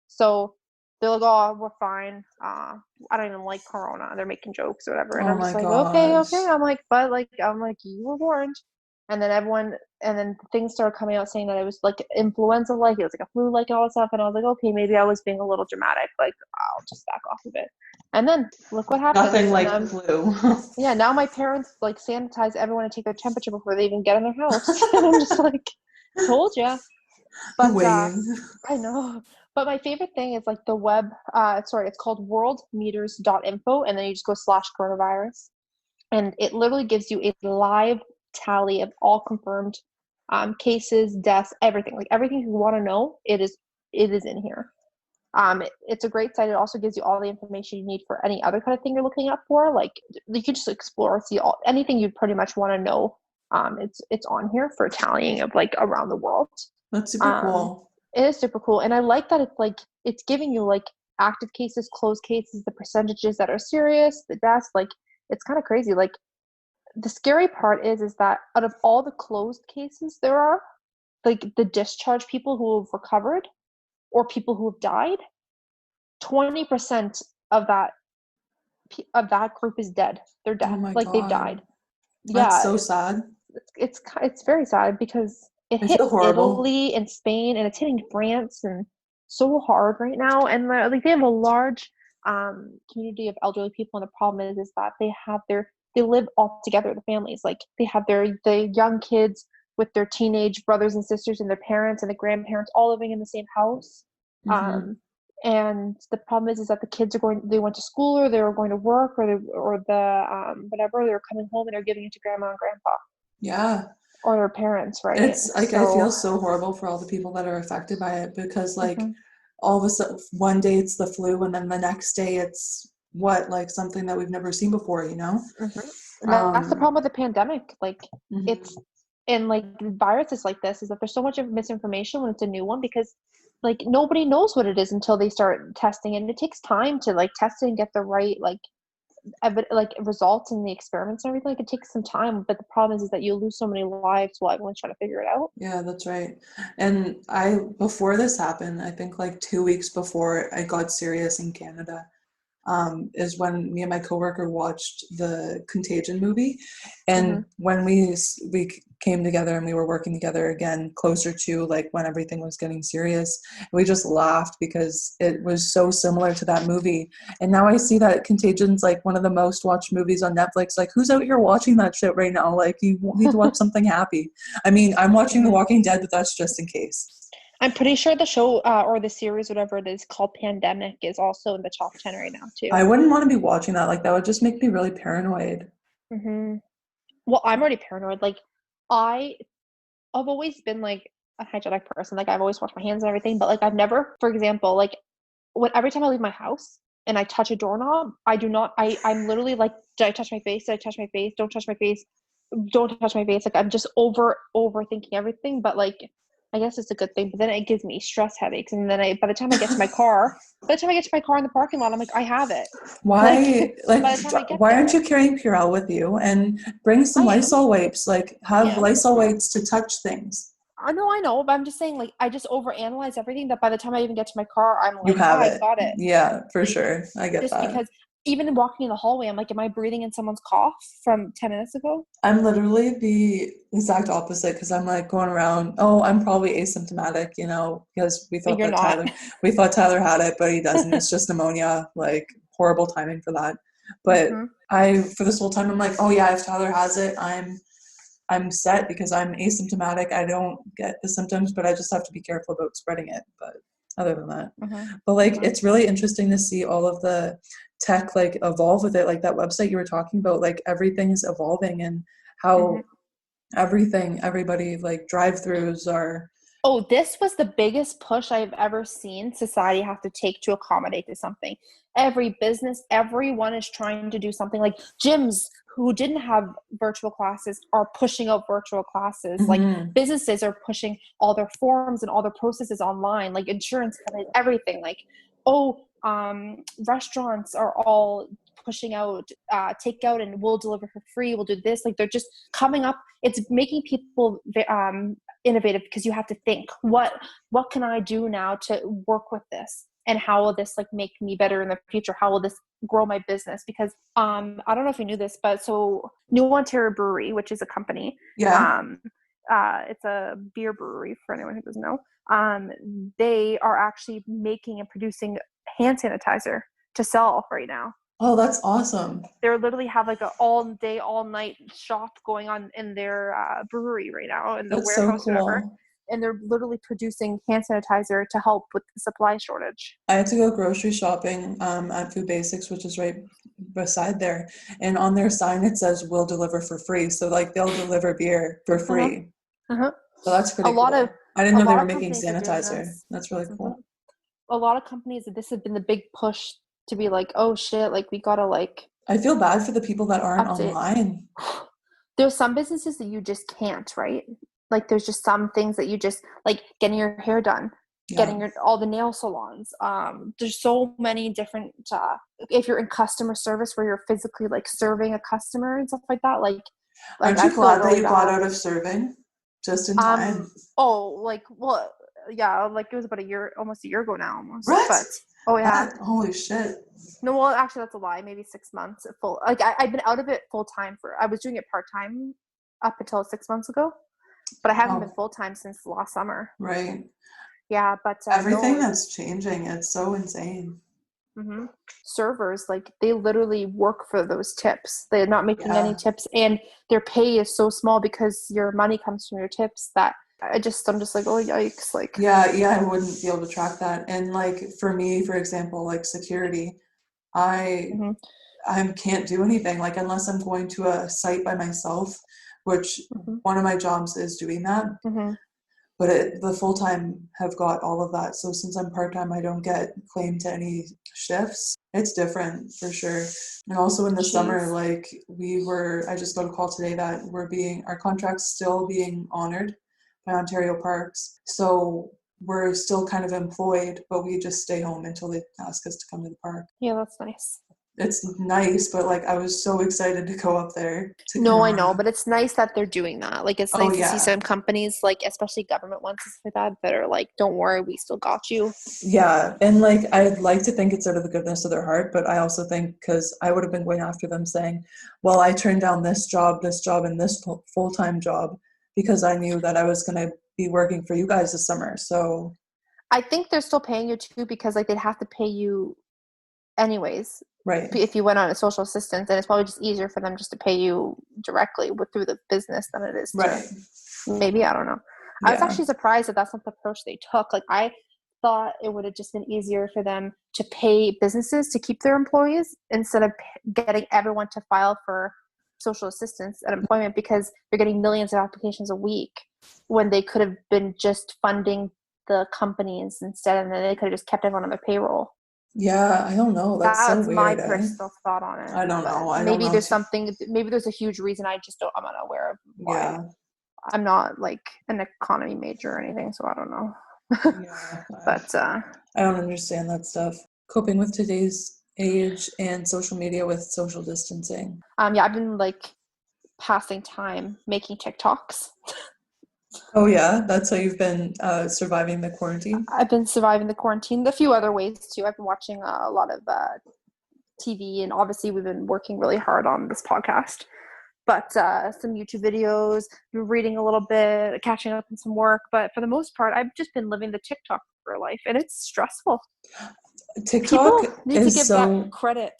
So they're like, oh, we're fine. I don't even like Corona. They're making jokes or whatever. And I'm just like, okay. I'm like, you were warned. And then things started coming out saying that it was like influenza-like, it was like a flu-like and all that stuff. And I was like, okay, maybe I was being a little dramatic. Like, I'll just back off a bit. And then look what happened. Nothing like the flu. Yeah, now my parents like sanitize everyone and take their temperature before they even get in their house. And I'm just like, told ya. But I know. But my favorite thing is like the web. It's called worldmeters.info, and then you just go /coronavirus, and it literally gives you a live tally of all confirmed cases, deaths, everything. Like everything you want to know, it is in here. It's a great site. It also gives you all the information you need for any other kind of thing you're looking up for. Like you can just explore, see anything you pretty much want to know. It's on here for tallying of like around the world. That's super cool. It is super cool, and I like that it's giving you like active cases, closed cases, the percentages that are serious, the deaths. Like it's kind of crazy. Like the scary part is that out of all the closed cases there are, like the discharged people who have recovered or people who have died, 20% of that group is dead. They're dead. Oh my like God. They've died. That's so sad. It's very sad because it hit Italy and Spain, and it's hitting France and so hard right now. And like they have a large community of elderly people, and the problem is that they live all together, the families. Like they have the young kids with their teenage brothers and sisters and their parents and the grandparents all living in the same house. And the problem is that the kids they went to school, or they were going to work, or whatever, they're coming home and they're giving it to grandma and grandpa. Yeah. Or their parents, right? It's like, I feel so horrible for all the people that are affected by it, because like all of a sudden one day it's the flu, and then the next day it's like something that we've never seen before, you know? That's the problem with the pandemic. Like it's, and like viruses like this, is that there's so much of misinformation when it's a new one, because like nobody knows what it is until they start testing it. And it takes time to like test it and get the right results in the experiments and everything. Like it takes some time, but the problem is that you lose so many lives while everyone's trying to figure it out. Yeah, that's right. And before this happened, I think like 2 weeks before I got serious in Canada, is when me and my coworker watched the Contagion movie. And when we came together and we were working together again closer to like when everything was getting serious, we just laughed because it was so similar to that movie. And now I see that Contagion's like one of the most watched movies on Netflix. Like, who's out here watching that shit right now? Like, you need to watch something happy. I mean, I'm watching The Walking Dead, but that's just in case. I'm pretty sure the show or the series, whatever it is, called Pandemic, is also in the top 10 right now too. I wouldn't want to be watching that. Like, that would just make me really paranoid. Well, I'm already paranoid. Like, I've always been like a hygienic person. Like, I've always washed my hands and everything, but like I've never, for example, like every time I leave my house and I touch a doorknob, I'm literally like, did I touch my face? Did I touch my face? Don't touch my face. Don't touch my face. Like, I'm just overthinking everything. But like, I guess it's a good thing. But then it gives me stress headaches. And then by the time I get to my car in the parking lot, I'm like, I have it. Why, Like, by the time I get why aren't there, you carrying Purell with you, and bring some I am. Lysol wipes? Like, I have am. Lysol wipes to touch things. I know, but I'm just saying, like, I just overanalyze everything that by the time I even get to my car, I'm You like, oh, have I've it. got it. Yeah, for Like, sure. I get just that. because even walking in the hallway, I'm like, am I breathing in someone's cough from 10 minutes ago? I'm literally the exact opposite, because I'm like going around, oh, I'm probably asymptomatic, because But you're not. we thought Tyler had it, but he doesn't. It's just pneumonia, like horrible timing for that. But for this whole time, I'm like, oh yeah, if Tyler has it, I'm set because I'm asymptomatic. I don't get the symptoms, but I just have to be careful about spreading it. But other than that, but like, it's really interesting to see all of the tech like evolve with it. Like that website you were talking about, like everything's evolving, and how everybody like drive-throughs are. Oh, this was the biggest push I've ever seen society have to take to accommodate to something. Every business, everyone is trying to do something. Like gyms who didn't have virtual classes are pushing out virtual classes. Like businesses are pushing all their forms and all their processes online, like insurance companies, everything. Like, restaurants are all pushing out takeout and we'll deliver for free. We'll do this. Like they're just coming up. It's making people innovative, because you have to think, what can I do now to work with this, and how will this like make me better in the future? How will this grow my business? Because I don't know if you knew this, but so New Ontario Brewery, which is a company, it's a beer brewery for anyone who doesn't know, they are actually making and producing hand sanitizer to sell right now. Oh, that's awesome. They literally have like a all day, all night shop going on in their brewery right now, in the That's warehouse, so whatever. cool. And they're literally producing hand sanitizer to help with the supply shortage. I had to go grocery shopping at Food Basics, which is right beside there. And on their sign, it says, we'll deliver for free. So like they'll deliver beer for free. So that's pretty cool. I didn't know they were making sanitizer. That's really cool. A lot of companies, this has been the big push to be like, oh shit, like we gotta like. I feel bad for the people that aren't update. online. There's some businesses that you just can't, right? Like there's just some things that you just, like getting your hair done, getting all the nail salons. There's so many different, if you're in customer service where you're physically like serving a customer and stuff like that, like aren't you glad that you got out of serving just in time? Yeah, like it was about almost a year ago now, almost. What? But holy shit. No, well, actually, that's a lie. Maybe 6 months full. Like I've been out of it full time I was doing it part time up until 6 months ago, but I haven't been full time since last summer. Right. Yeah, but everything that's changing, it's so insane. Servers, like they literally work for those tips. They're not making any tips, and their pay is so small because your money comes from your tips that I'm just like, oh yikes. Like I wouldn't be able to track that. And like for me, for example, like security, I can't do anything like unless I'm going to a site by myself, which one of my jobs is doing that. But the full-time have got all of that. So since I'm part-time, I don't get claimed to any shifts. It's different for sure. And also in the summer, like I just got a call today that our contract's still being honored by Ontario Parks. So we're still kind of employed, but we just stay home until they ask us to come to the park. Yeah, that's nice. It's nice, but like I was so excited to go up there. No, I know, but it's nice that they're doing that. Like it's nice to see some companies, like especially government ones like that are like, don't worry, we still got you. Yeah, and like I'd like to think it's out of the goodness of their heart, but I also think because I would have been going after them saying, well, I turned down this job, and this full-time job because I knew that I was going to be working for you guys this summer. So I think they're still paying you too, because like they'd have to pay you anyways, right? If you went on a social assistance, and it's probably just easier for them just to pay you directly through the business than it is maybe, I don't know. I was actually surprised that that's not the approach they took. Like I thought it would have just been easier for them to pay businesses to keep their employees instead of getting everyone to file for social assistance and employment, because they're getting millions of applications a week when they could have been just funding the companies instead, and then they could have just kept everyone on their payroll. Yeah, I don't know. That's so That's my weird, eh? personal thought on it. I don't But know. I don't maybe know. there's something, maybe there's a huge reason I'm unaware of why. Yeah. I'm not like an economy major or anything, so I don't know. Yeah. But I don't understand that stuff. Coping with today's age and social media with social distancing. yeah, I've been like passing time making TikToks. Oh yeah, that's how you've been surviving the quarantine? I've been surviving the quarantine. A few other ways too. I've been watching a lot of TV, and obviously we've been working really hard on this podcast. But some YouTube videos, been reading a little bit, catching up on some work. But for the most part, I've just been living the TikTok life, and it's stressful. TikTok People need to is give that so, credit.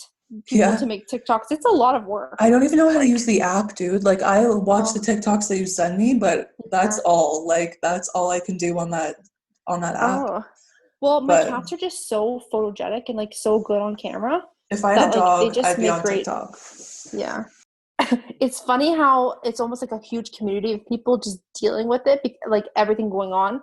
People yeah. to make TikToks. It's a lot of work. I don't even know how to Like, use the app, dude. Like I watch the oh, TikToks that you send me, but that's yeah. all. Like that's all I can do on that app. Oh. Well, my But cats are just so photogenic and like so good on camera if I had that a like they dog, just I'd be make on great. TikTok. Yeah. It's funny how it's almost like a huge community of people just dealing with it, like everything going on,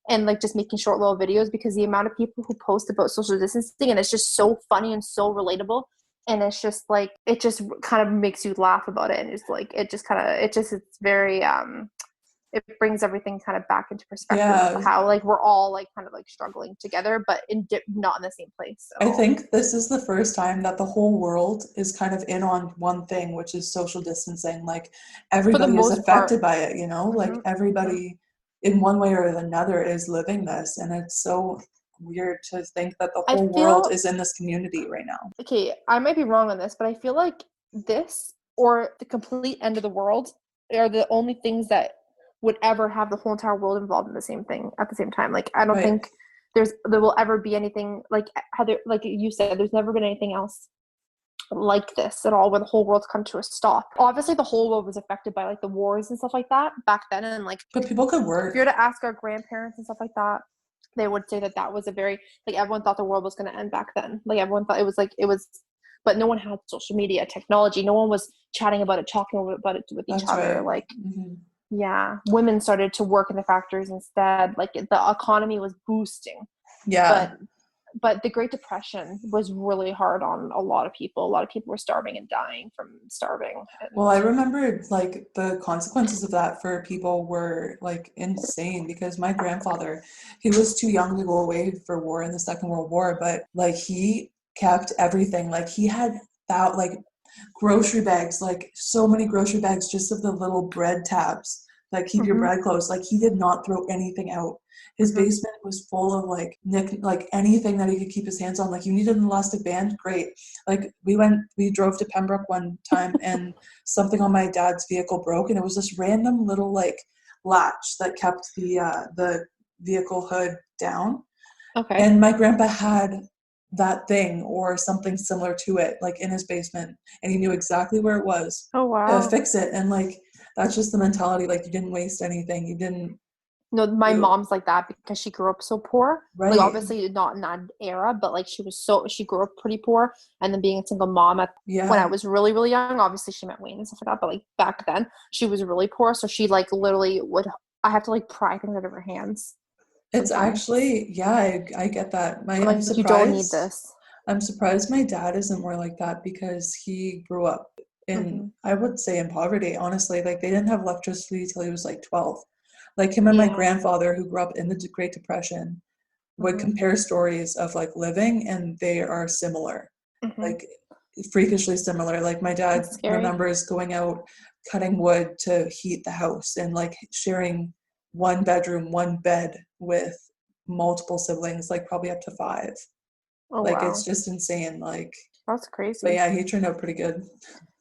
and like just making short little videos, because the amount of people who post about social distancing, and it's just so funny and so relatable, and it's just like it just kind of makes you laugh about it, and it's like it's very it brings everything kind of back into perspective Yeah, of how like we're all like kind of like struggling together, but not in the same place at I all. think this is the first time that the whole world is kind of in on one thing, which is social distancing. Like For the everybody is most part. affected by it, you know? Like Hmm. Hmm. everybody in one way or another is living this. And it's so weird to think that the I whole world feel is in this community right now. okay, I might be wrong on this, but I feel like this or the complete end of the world are the only things that would ever have the whole entire world involved in the same thing at the same time. Like I don't Right. think there will ever be anything like how there, like you said, there's never been anything else like this at all where the whole world's come to a stop. Obviously the whole world was affected by like the wars and stuff like that back then, and like But people could if you were work. to ask our grandparents and stuff like that, they would say that that was a very like everyone thought the world was going to end back then. Like everyone thought it was, but no one had social media technology. No one was chatting about it, talking about it with each That's other. right. Like Hmm. yeah, women started to work in the factories instead. Like the economy was boosting, Yeah. but the Great Depression was really hard on a lot of people. A lot of people were starving and dying from starving. Well, And I remember like the consequences of that for people were like insane because my grandfather, he was too young to go away for war in the Second World War, but like he kept everything. Like he had that like grocery bags, like so many grocery bags just of the little bread tabs that keep your mm-hmm, bread close. Like he did not throw anything out. His mm-hmm. basement was full of like anything that he could keep his hands on. Like you needed an elastic band, great. Like we drove to Pembroke one time and something on my dad's vehicle broke, and it was this random little like latch that kept the vehicle hood down. Okay. And my grandpa had that thing or something similar to it, like in his basement, and he knew exactly where it was Oh to wow. fix it. And like that's just the mentality. Like you didn't waste anything. You didn't No, my do mom's like that because she grew up so poor. Like right. obviously not in that era, but like she grew up pretty poor, and then being a single mom at when I Yeah, was really really young, obviously she met Wayne and stuff like that, but like back then she was really poor, so she like literally would I have to like pry things out of her hands it's sometimes. actually yeah. I get that. I'm like, you don't need this. I'm surprised my dad isn't more like that because he grew up in, Hmm. I would say, in poverty, honestly. Like, they didn't have electricity till he was like 12. Like, him and my Yeah. grandfather, who grew up in the Great Depression, would Hmm. compare stories of like living, and they are similar, Hmm. like freakishly similar. Like, my dad It's scary. remembers going out cutting wood to heat the house and like sharing one bedroom, one bed with multiple siblings, like probably up to five. Oh Like it's wow, just insane. Like, that's but crazy. yeah, he turned out pretty good.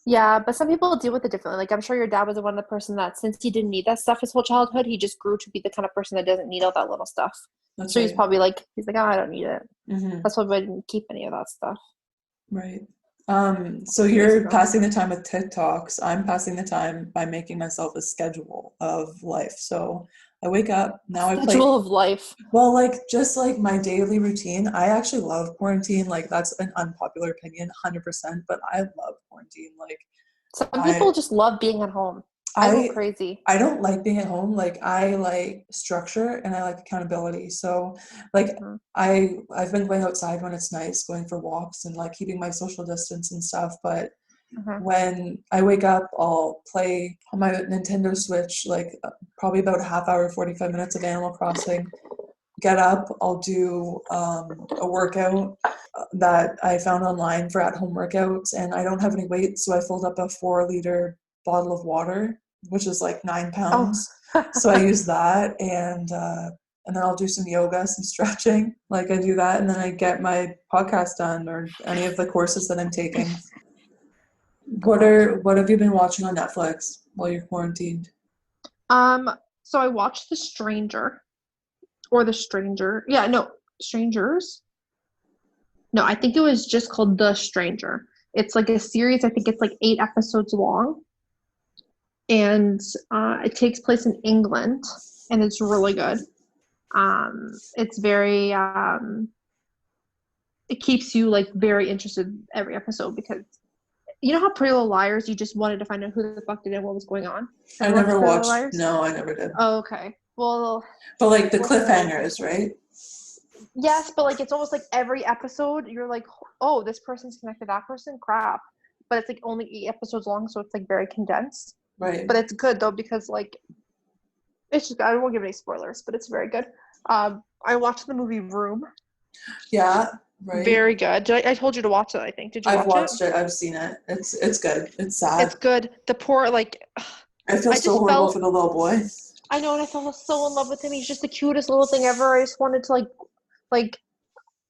Yeah, but some people deal with it differently. Like I'm sure your dad was the one of the person that since he didn't need that stuff his whole childhood, he just grew to be the kind of person that doesn't need all that little stuff. That's So he's right. probably like he's like, oh, I don't need it. Hmm. That's why I didn't keep any of that stuff. Right. So Crazy you're though. passing the time with TikToks. I'm passing the time by making myself a schedule of life. So I wake up, now I play, Schedule of life. well, like just like my daily routine. I actually love quarantine. Like that's an unpopular opinion, 100%, but I love quarantine. Like Some I people just love being at home. I go crazy. I don't like being at home. Like I like structure and I like accountability. So like I've been going outside when it's nice, going for walks and like keeping my social distance and stuff. But when I wake up, I'll play on my Nintendo Switch like probably about a half hour, 45 minutes of Animal Crossing. Get up, I'll do a workout that I found online for at-home workouts, and I don't have any weights, so I filled up a 4-liter bottle of water, which is like 9 pounds. So I use that, and then I'll do some yoga, some stretching. Like I do that, and then I get my podcast done or any of the courses that I'm taking. What have you been watching on Netflix while you're quarantined? So I watched The Stranger. Or The Stranger. Yeah, no, Strangers. No, I think it was just called The Stranger. It's like a series. I think it's like 8 episodes long. And it takes place in England. And it's really good. It's very, it keeps you like very interested every episode because you know how Pretty Little Liars, you just wanted to find out who the fuck did it and what was going on? I never watched. No, I never did. Oh, okay. Well, but like the cliffhangers, right? Yes, but like it's almost like every episode you're like, oh, this person's connected to that person, crap. But it's like only 8 episodes long, so it's like very condensed. Right. But it's good though because like it's just, I won't give any spoilers, but it's very good. I watched the movie Room. Yeah, right. Very good. I told you to watch it, I think. Did you watch it? I've watched it. I've seen it. It's good. It's sad. It's good. The poor like I feel so horrible for the little boy. I know, and I fell so in love with him. He's just the cutest little thing ever. I just wanted to like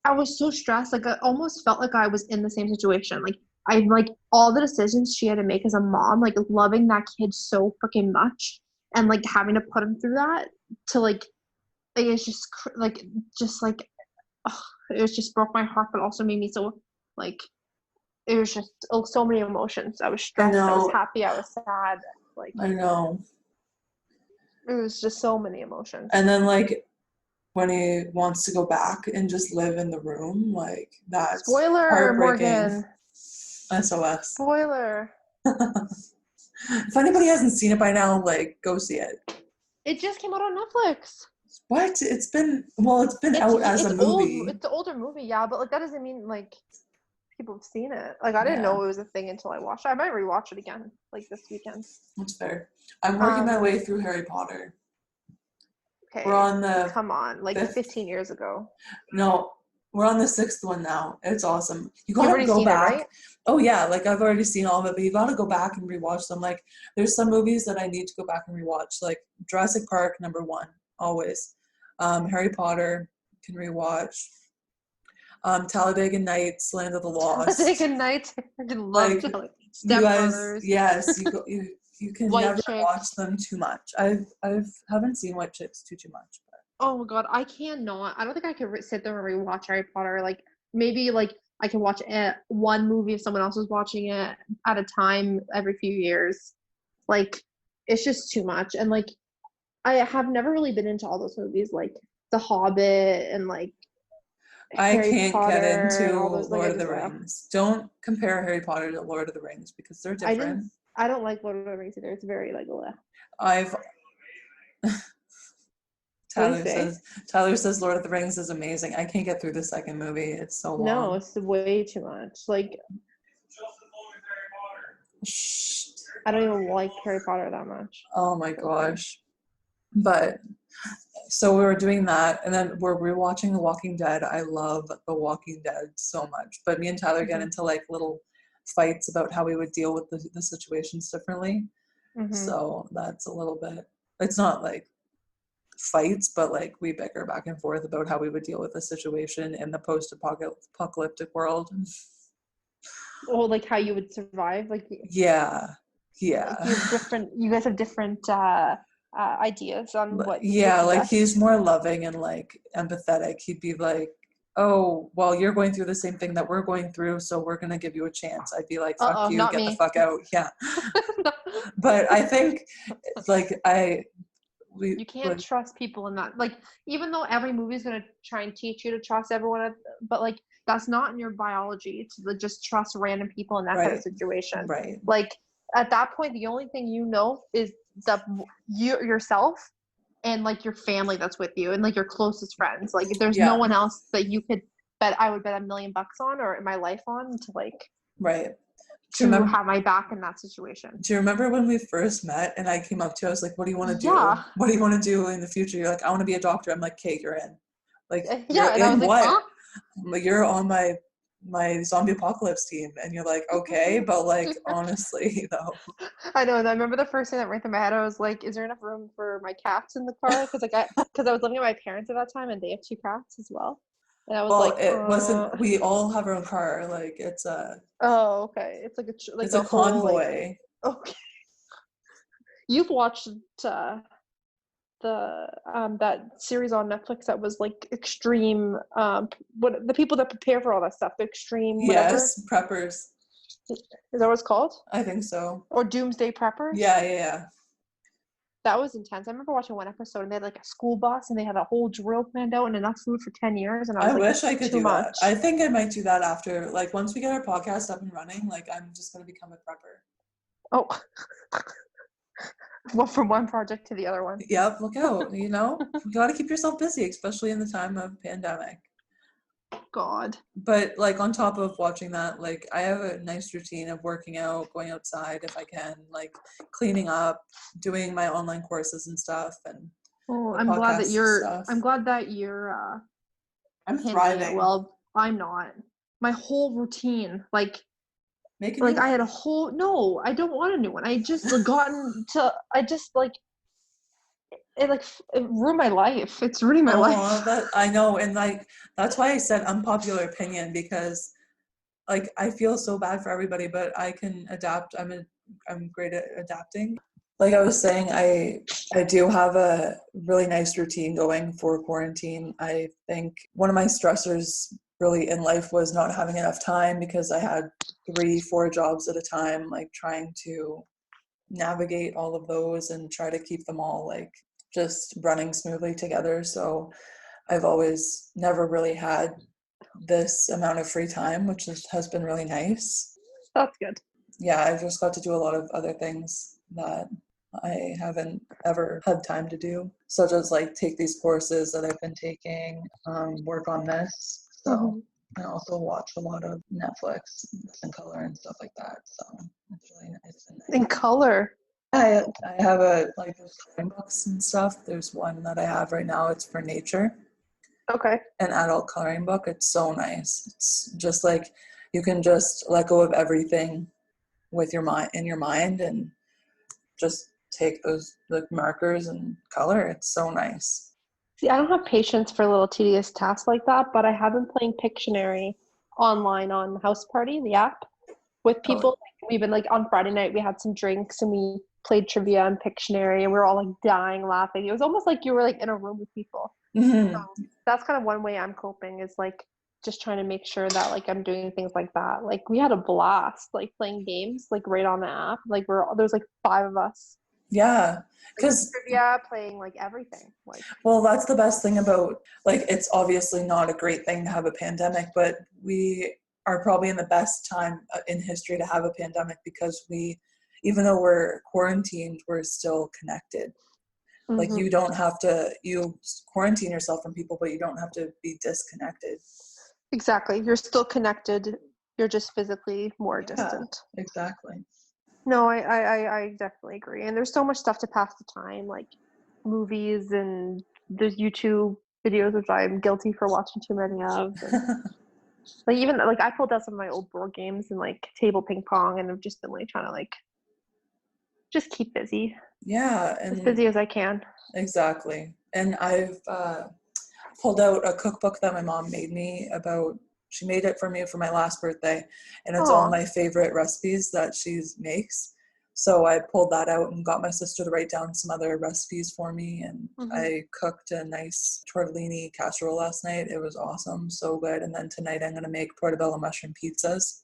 I was so stressed. Like I almost felt like I was in the same situation. Like I like all the decisions she had to make as a mom, like loving that kid so freaking much, and like having to put him through that to like it's just like it was just broke my heart, but also made me so like it was just so many emotions. I was stressed. I was happy. I was sad. Like I know. It was just so many emotions. And then like when he wants to go back and just live in the room, like that's spoiler, Morgan. SOS. Spoiler. If anybody hasn't seen it by now, like go see it. It just came out on Netflix. What? It's been out as a movie. It's an older movie, yeah, but like that doesn't mean like people have seen it. Like I didn't know it was a thing until I watched it. I might rewatch it again, like this weekend. That's fair. I'm working my way through Harry Potter. Okay. We're on the come on, like 15 years ago. No, we're on the 6th one now. It's awesome. You gotta go back. It, right? Oh yeah, like I've already seen all of it, but you gotta go back and rewatch them. Like there's some movies that I need to go back and rewatch. Like Jurassic Park, #1, always. Harry Potter, can rewatch. Talladega Nights, Land of the Lost. Talladega Nights, I love like, Step Brothers. Yes, you can never watch them too much. I haven't seen White Chicks too much. But. Oh my god, I cannot. I don't think I could sit there and rewatch Harry Potter. Like maybe like I can watch one movie if someone else is watching it at a time every few years. Like it's just too much. And like I have never really been into all those movies like The Hobbit and like Harry can't Potter get into those, Lord of the Rings. Don't compare Harry Potter to Lord of the Rings because they're different. I don't like Lord of the Rings either. It's very like Tyler says Lord of the Rings is amazing. I can't get through the second movie. It's so long. No, it's way too much. Like I don't even like Harry Potter that much. Oh my gosh. But so we were doing that, and then we're rewatching The Walking Dead. I love The Walking Dead so much. But me and Tyler get into like little fights about how we would deal with the situations differently. So that's a little bit, it's not like fights, but like we bicker back and forth about how we would deal with the situation in the post-apocalyptic world. Or like how you would survive, like yeah. Like you guys have different ideas on what like he's more loving and like empathetic. He'd be like, oh well, you're going through the same thing that we're going through, so we're gonna give you a chance. I'd be like, fuck you, get the fuck out. Yeah. But I think like you can't trust people in that, like even though every movie is going to try and teach you to trust everyone, but like that's not in your biology to just trust random people in that kind of situation. Right. Like at that point, the only thing you know is yourself and like your family that's with you and like your closest friends. Like there's no Yeah. one else that you could I would bet $1 million on or my life on to like Right. to have my back in that situation. Do you remember when we first met and I came up to you, I was like, what do you want to do? Yeah. What do you want to do in the future? You're like, I want to be a doctor. I'm like, Kate, you're in. Like, Yeah, you're and I was in like, what? huh? I'm like, you're on my zombie apocalypse team. And you're like, okay, but like, honestly, though. I know, and I remember the first thing that ran through my head, I was like, is there enough room for my cats in the car? Because I was living with my parents at that time, and they have 2 cats as well. And I was Well, like, it wasn't, we all have our own car. Like, it's oh, okay. It's like it's a whole, convoy. like, okay. You've watched the that series on Netflix that was like extreme what the people that prepare for all that stuff, the extreme whatever. Yes, preppers. Is that what it's called? I think so. Or Doomsday Preppers? Yeah. That was intense. I remember watching one episode and they had like a school bus and they had a whole drill planned out and enough food for 10 years. And I was like, wish I could too do much. that. I think I might do that after, like, once we get our podcast up and running, like, I'm just going to become a prepper. Oh. Well, from one project to the other one. Yep, look out, you know? You got to keep yourself busy, especially in the time of pandemic. God. But, like, on top of watching that, like, I have a nice routine of working out, going outside if I can, like, cleaning up, doing my online courses and stuff, and I'm glad that you're I'm handling thriving. it well. I'm not. My whole routine, like I had a whole no, I don't want a new one. I just it ruined my life. It's ruining my life. That I know, and like that's why I said unpopular opinion, because like I feel so bad for everybody, but I can adapt. I'm great at adapting. Like I was saying, I do have a really nice routine going for quarantine. I think one of my stressors really in life was not having enough time, because I had 3-4 jobs at a time, like trying to navigate all of those and try to keep them all like just running smoothly together. So I've always never really had this amount of free time, which has been really nice. That's good. Yeah, I've just got to do a lot of other things that I haven't ever had time to do, such as like take these courses that I've been taking, work on this. So I also watch a lot of Netflix in color and stuff like that. So it's really nice. In color? I have those coloring books and stuff. There's one that I have right now. It's for nature. Okay. An adult coloring book. It's so nice. It's just like you can just let go of everything with your mind and just take those markers and color. It's so nice. See, I don't have patience for little tedious tasks like that, but I have been playing Pictionary online on House Party, the app, with people. We've been like on Friday night, we had some drinks and we played trivia and Pictionary, and we were all like dying laughing. It was almost like you were like in a room with people. Mm-hmm. So that's kind of one way I'm coping, is like just trying to make sure that like I'm doing things like that. Like we had a blast like playing games like right on the app. Like there's like 5 of us. Yeah, because trivia, playing like everything. Like, well, that's the best thing about, like, it's obviously not a great thing to have a pandemic, but we are probably in the best time in history to have a pandemic, because even though we're quarantined, we're still connected. Like you don't have to, you quarantine yourself from people, but you don't have to be disconnected. Exactly. You're still connected. You're just physically more distant. Exactly. No, I definitely agree. And there's so much stuff to pass the time, like movies, and there's YouTube videos, which I'm guilty for watching too many of. And, like even like I pulled out some of my old board games and like table ping pong, and I've just been like trying to like just keep busy. Yeah, and as busy as I can. Exactly. And I've pulled out a cookbook that my mom made me she made it for me for my last birthday, and it's all my favorite recipes that she makes. So I pulled that out and got my sister to write down some other recipes for me, and I cooked a nice tortellini casserole last night. It was awesome, so good. And then tonight I'm going to make portobello mushroom pizzas.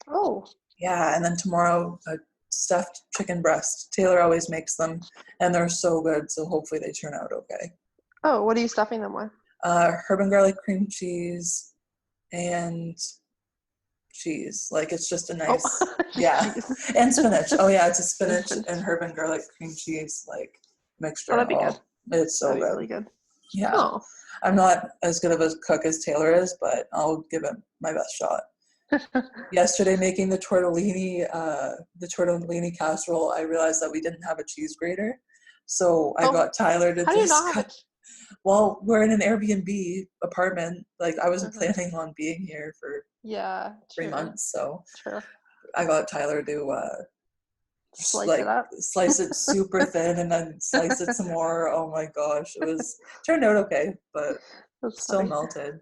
Oh. Yeah, and then tomorrow a stuffed chicken breast. Taylor always makes them, and they're so good, so hopefully they turn out okay. Oh, what are you stuffing them with? Herb and garlic cream cheese, and cheese. Like it's just a Oh, nice, yeah, cheese. and spinach. Oh yeah, it's a spinach Spinach. and herb and garlic cream cheese like mixture. Oh, that'd be good. It's so That'd be good. really good. Yeah, Oh. I'm not as good of a cook as Taylor is, but I'll give it my best shot. Yesterday, making the tortellini casserole, I realized that we didn't have a cheese grater, so I got Tyler to How do you just not have cut. Well, we're in an Airbnb apartment. Like I wasn't planning on being here for 3 months, so True. I got Tyler to Slice it up. slice it super thin and then slice it some more. Oh my gosh, turned out okay, but That's still funny. melted.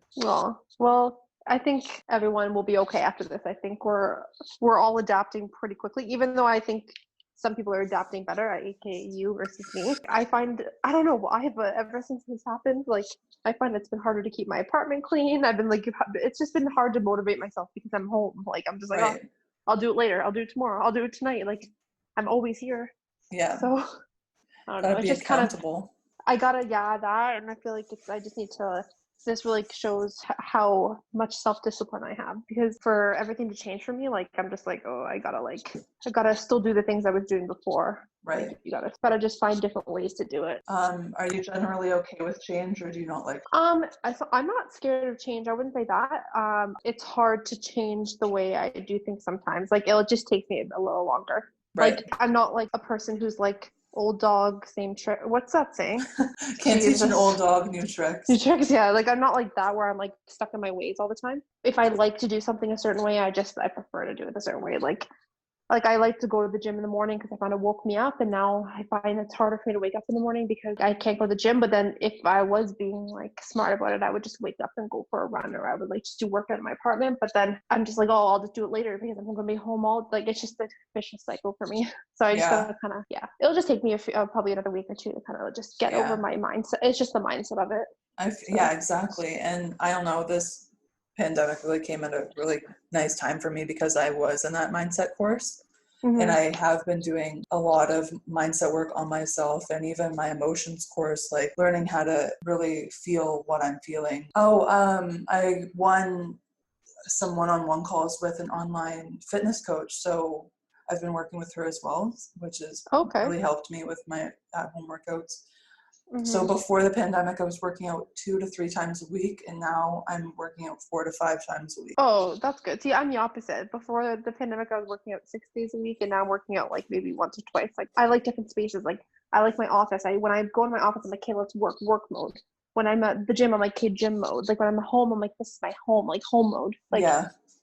Well, I think everyone will be okay after this. I think we're all adapting pretty quickly, even though I think some people are adapting better, aka you versus me. I don't know why, but ever since this happened, like I find it's been harder to keep my apartment clean. I've been like, it's just been hard to motivate myself because I'm home. Like I'm just like, Right. oh, I'll do it later. I'll do it tomorrow. I'll do it tonight. Like I'm always here. Yeah. So I don't know. Gotta It's be just accountable. I gotta, that, and I feel like I just need to. This really shows how much self-discipline I have, because for everything to change for me, like I'm just like, oh, I gotta still do the things I was doing before. Right. Like, you gotta just find different ways to do it. Are you generally okay with change, or do you not like? I'm not scared of change. I wouldn't say that. It's hard to change the way I do things sometimes. Like it just takes me a little longer. Right. Like I'm not like a person who's like old dog, same trick. What's that saying? Can't teach an old dog new tricks. New tricks, yeah. Like I'm not like that where I'm like stuck in my ways all the time. If I like to do something a certain way, I prefer to do it a certain way. Like I like to go to the gym in the morning because I found it woke me up, and now I find it's harder for me to wake up in the morning because I can't go to the gym. But then if I was being like smart about it, I would just wake up and go for a run, or I would like just do work out in my apartment. But then I'm just like, oh, I'll just do it later because I'm gonna be home all like it's just a vicious cycle for me. So I just gotta kind of it'll just take me probably another week or two to kind of just get over my mindset. It's just the mindset of it. Yeah, exactly. And I don't know, this pandemic really came at a really nice time for me because I was in that mindset course. Mm-hmm. And I have been doing a lot of mindset work on myself, and even my emotions course, like learning how to really feel what I'm feeling. I won some one-on-one calls with an online fitness coach. So I've been working with her as well, which has really helped me with my at-home workouts. Mm-hmm. So before the pandemic, I was working out 2 to 3 times a week, and now I'm working out 4 to 5 times a week. Oh, that's good. See, I'm the opposite. Before the pandemic, I was working out 6 days a week, and now I'm working out like maybe once or twice. Like I like different spaces. Like I like my office. When I go in my office, I'm like, okay, let's work mode. When I'm at the gym, I'm like, okay, gym mode. Like when I'm at home, I'm like, this is my home, like home mode. Like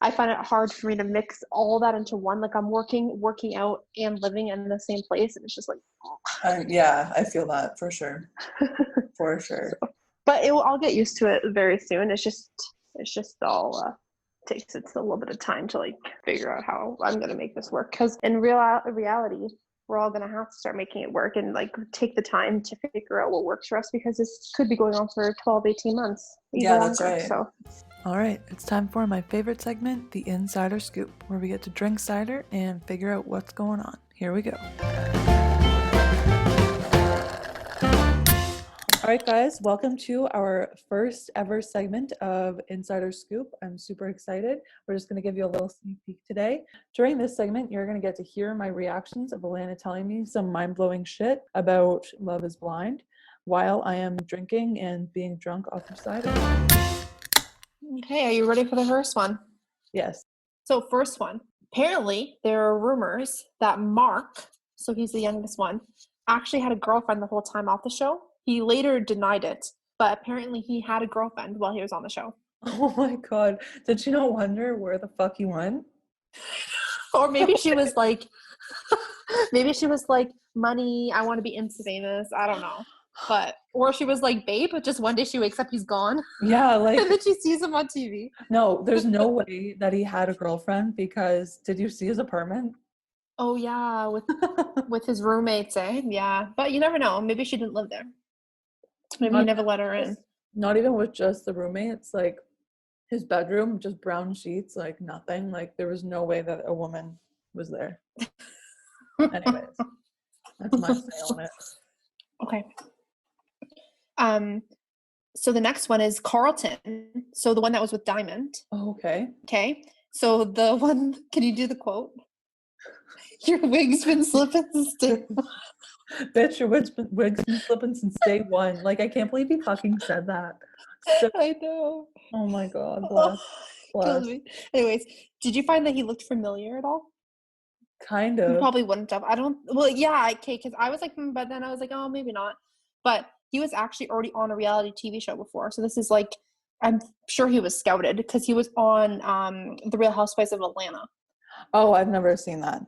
I find it hard for me to mix all that into one. Like I'm working out and living in the same place, and it's just like I feel that for sure. For sure. So, but I'll get used to it very soon. It's just all takes a little bit of time to like figure out how I'm gonna make this work, because in reality we're all gonna have to start making it work and like take the time to figure out what works for us, because this could be going on for 12-18 months, even longer. That's right. So all right, it's time for my favorite segment, the Insider Scoop, where we get to drink cider and figure out what's going on. Here we go. All right, guys, welcome to our first ever segment of Insider Scoop. I'm super excited. We're just going to give you a little sneak peek today. During this segment, you're going to get to hear my reactions of Alanah telling me some mind-blowing shit about Love is Blind while I am drinking and being drunk off of cider. Okay, are you ready for the first one? Yes. So first one, apparently there are rumors that Mark, so he's the youngest one, actually had a girlfriend the whole time off the show. He later denied it, but apparently he had a girlfriend while he was on the show. Oh my God. Did you not wonder where the fuck he went? Or maybe she was like, money, I want to be Insta famous. I don't know. Or she was like, babe, but just one day she wakes up, he's gone. Yeah, like. And then she sees him on TV. No, there's no way that he had a girlfriend, because did you see his apartment? Oh yeah, with his roommates, eh? Yeah, but you never know. Maybe she didn't live there. Maybe he never let her in. Not even with just the roommates, like his bedroom, just brown sheets, like nothing. Like there was no way that a woman was there. Anyways, that's my say on it. Okay. So the next one is Carlton. So the one that was with Diamond. Oh, okay. Okay. So the one, can you do the quote? Your wig's been slipping since day one. Bitch, your wig's been slipping since day one. Like, I can't believe he fucking said that. So, I know. oh my God, Oh, bless. kills me. Anyways, did you find that he looked familiar at all? Kind You of. probably wouldn't have. I don't. Well, yeah, okay. Because I was like, but then I was like, oh, maybe not. But he was actually already on a reality TV show before, so this is like, I'm sure he was scouted because he was on The Real Housewives of Atlanta. Oh, I've never seen that.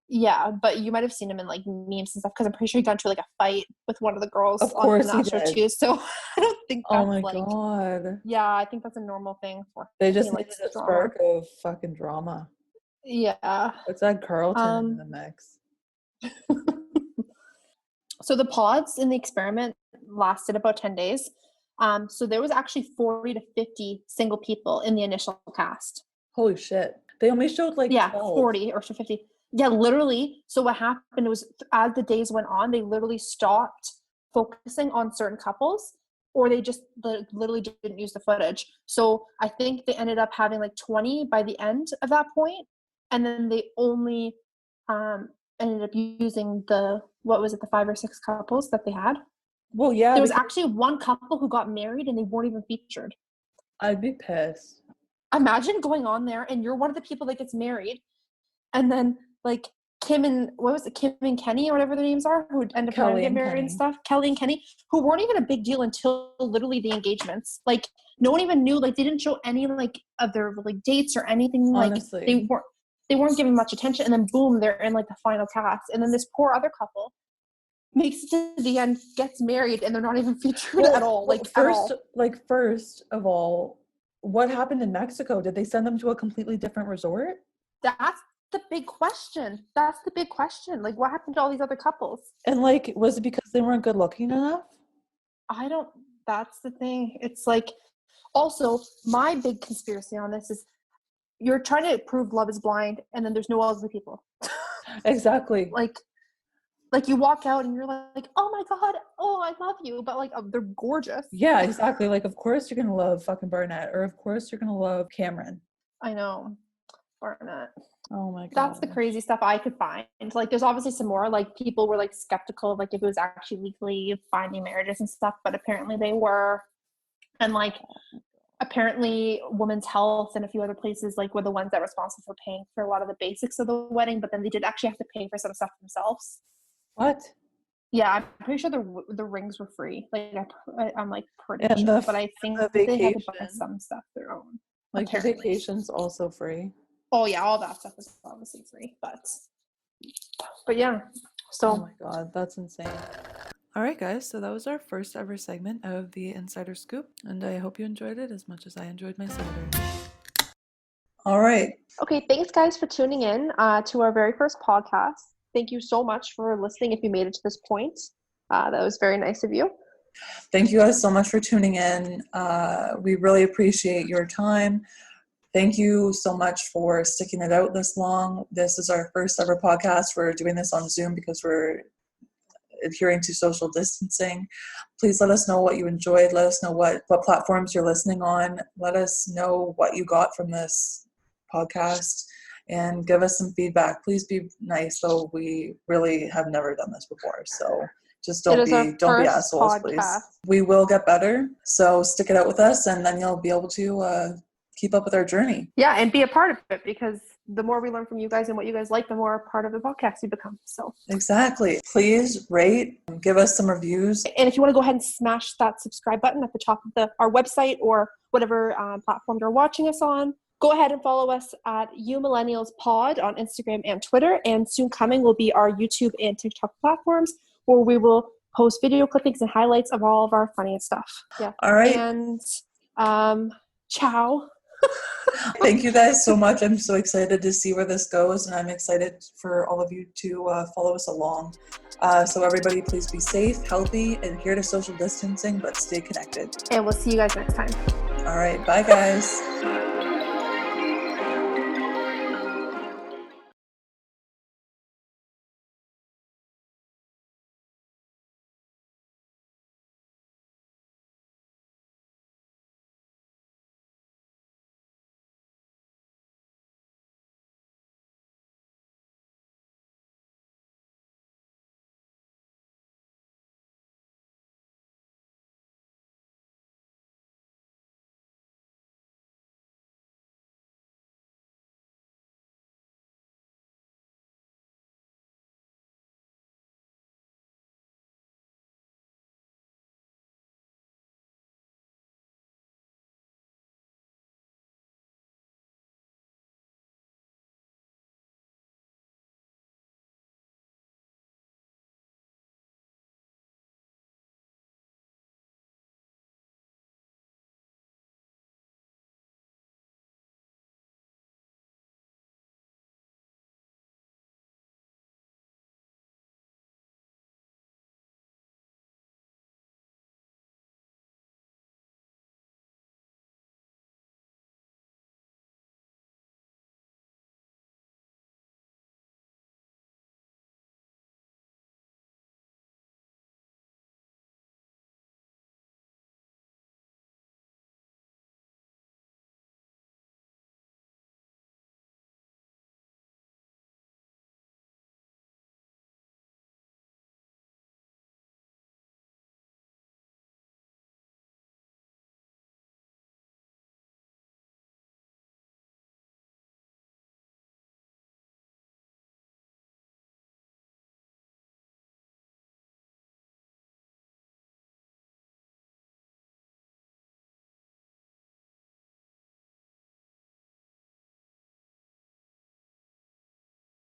Yeah, but you might have seen him in like memes and stuff because I'm pretty sure he got into like a fight with one of the girls Of course on he that show did. too. So I don't think that's Oh my like, God. yeah, I think that's a normal thing for They him. just He needed likes a drama. spark of fucking drama. Yeah. Let's add Carlton in the mix. So the pods in the experiment lasted about 10 days. So there was actually 40 to 50 single people in the initial cast. Holy shit. They only showed like 12. 40 or so 50. Yeah, literally. So what happened was as the days went on, they literally stopped focusing on certain couples, or they just literally didn't use the footage. So I think they ended up having like 20 by the end of that point, and then they only ended up using the 5 or 6 couples that they had. Well, yeah. There was actually one couple who got married and they weren't even featured. I'd be pissed. Imagine going on there and you're one of the people that gets married, and then like Kim and Kenny or whatever their names are, who end up getting married and stuff. Kelly and Kenny, who weren't even a big deal until literally the engagements. Like no one even knew. Like they didn't show any like of their like dates or anything. Honestly. Like they weren't given much attention. And then boom, they're in like the final cast. And then this poor other couple makes it to the end, gets married, and they're not even featured at all. First of all, what happened in Mexico? Did they send them to a completely different resort? That's the big question. Like, what happened to all these other couples? And like, was it because they weren't good looking enough? That's the thing. It's like, also, my big conspiracy on this is you're trying to prove Love is Blind, and then there's no other people. Exactly. Like you walk out and you're like, oh my God, oh, I love you. But like, they're gorgeous. Yeah, exactly. Like, of course you're going to love fucking Barnett, or of course you're going to love Cameron. I know. Barnett. Oh my God. That's the crazy stuff I could find. Like, there's obviously some more, like, people were like skeptical of like if it was actually legally binding marriages and stuff, but apparently they were. And like, apparently Women's Health and a few other places like were the ones that were responsible for paying for a lot of the basics of the wedding, but then they did actually have to pay for some stuff themselves. What? Yeah, I'm pretty sure the rings were free. Like I'm like pretty and sure, but I think the they had to buy some stuff their own. Like the vacation's also free. Oh yeah, all that stuff is obviously free, but yeah. So oh my God, that's insane. All right, guys, so that was our first ever segment of the Insider Scoop, and I hope you enjoyed it as much as I enjoyed my cider. All right. Okay, thanks guys for tuning in to our very first podcast. Thank you so much for listening if you made it to this point. That was very nice of you. Thank you guys so much for tuning in. We really appreciate your time. Thank you so much for sticking it out this long. This is our first ever podcast. We're doing this on Zoom because we're adhering to social distancing. Please let us know what you enjoyed. Let us know what platforms you're listening on. Let us know what you got from this podcast and give us some feedback. Please be nice, though we really have never done this before. So just don't be assholes, podcast. Please. We will get better. So stick it out with us, and then you'll be able to keep up with our journey. Yeah, and be a part of it, because the more we learn from you guys and what you guys like, the more a part of the podcast you become. So exactly. Please rate, give us some reviews. And if you want to go ahead and smash that subscribe button at the top of our website or whatever platform you're watching us on, go ahead and follow us at UMillennials Pod on Instagram and Twitter. And soon coming will be our YouTube and TikTok platforms, where we will post video clippings and highlights of all of our funniest stuff. Yeah. All right. And ciao. Thank you guys so much. I'm so excited to see where this goes, and I'm excited for all of you to follow us along. So everybody, please be safe, healthy, adhere to social distancing, but stay connected. And we'll see you guys next time. All right. Bye, guys.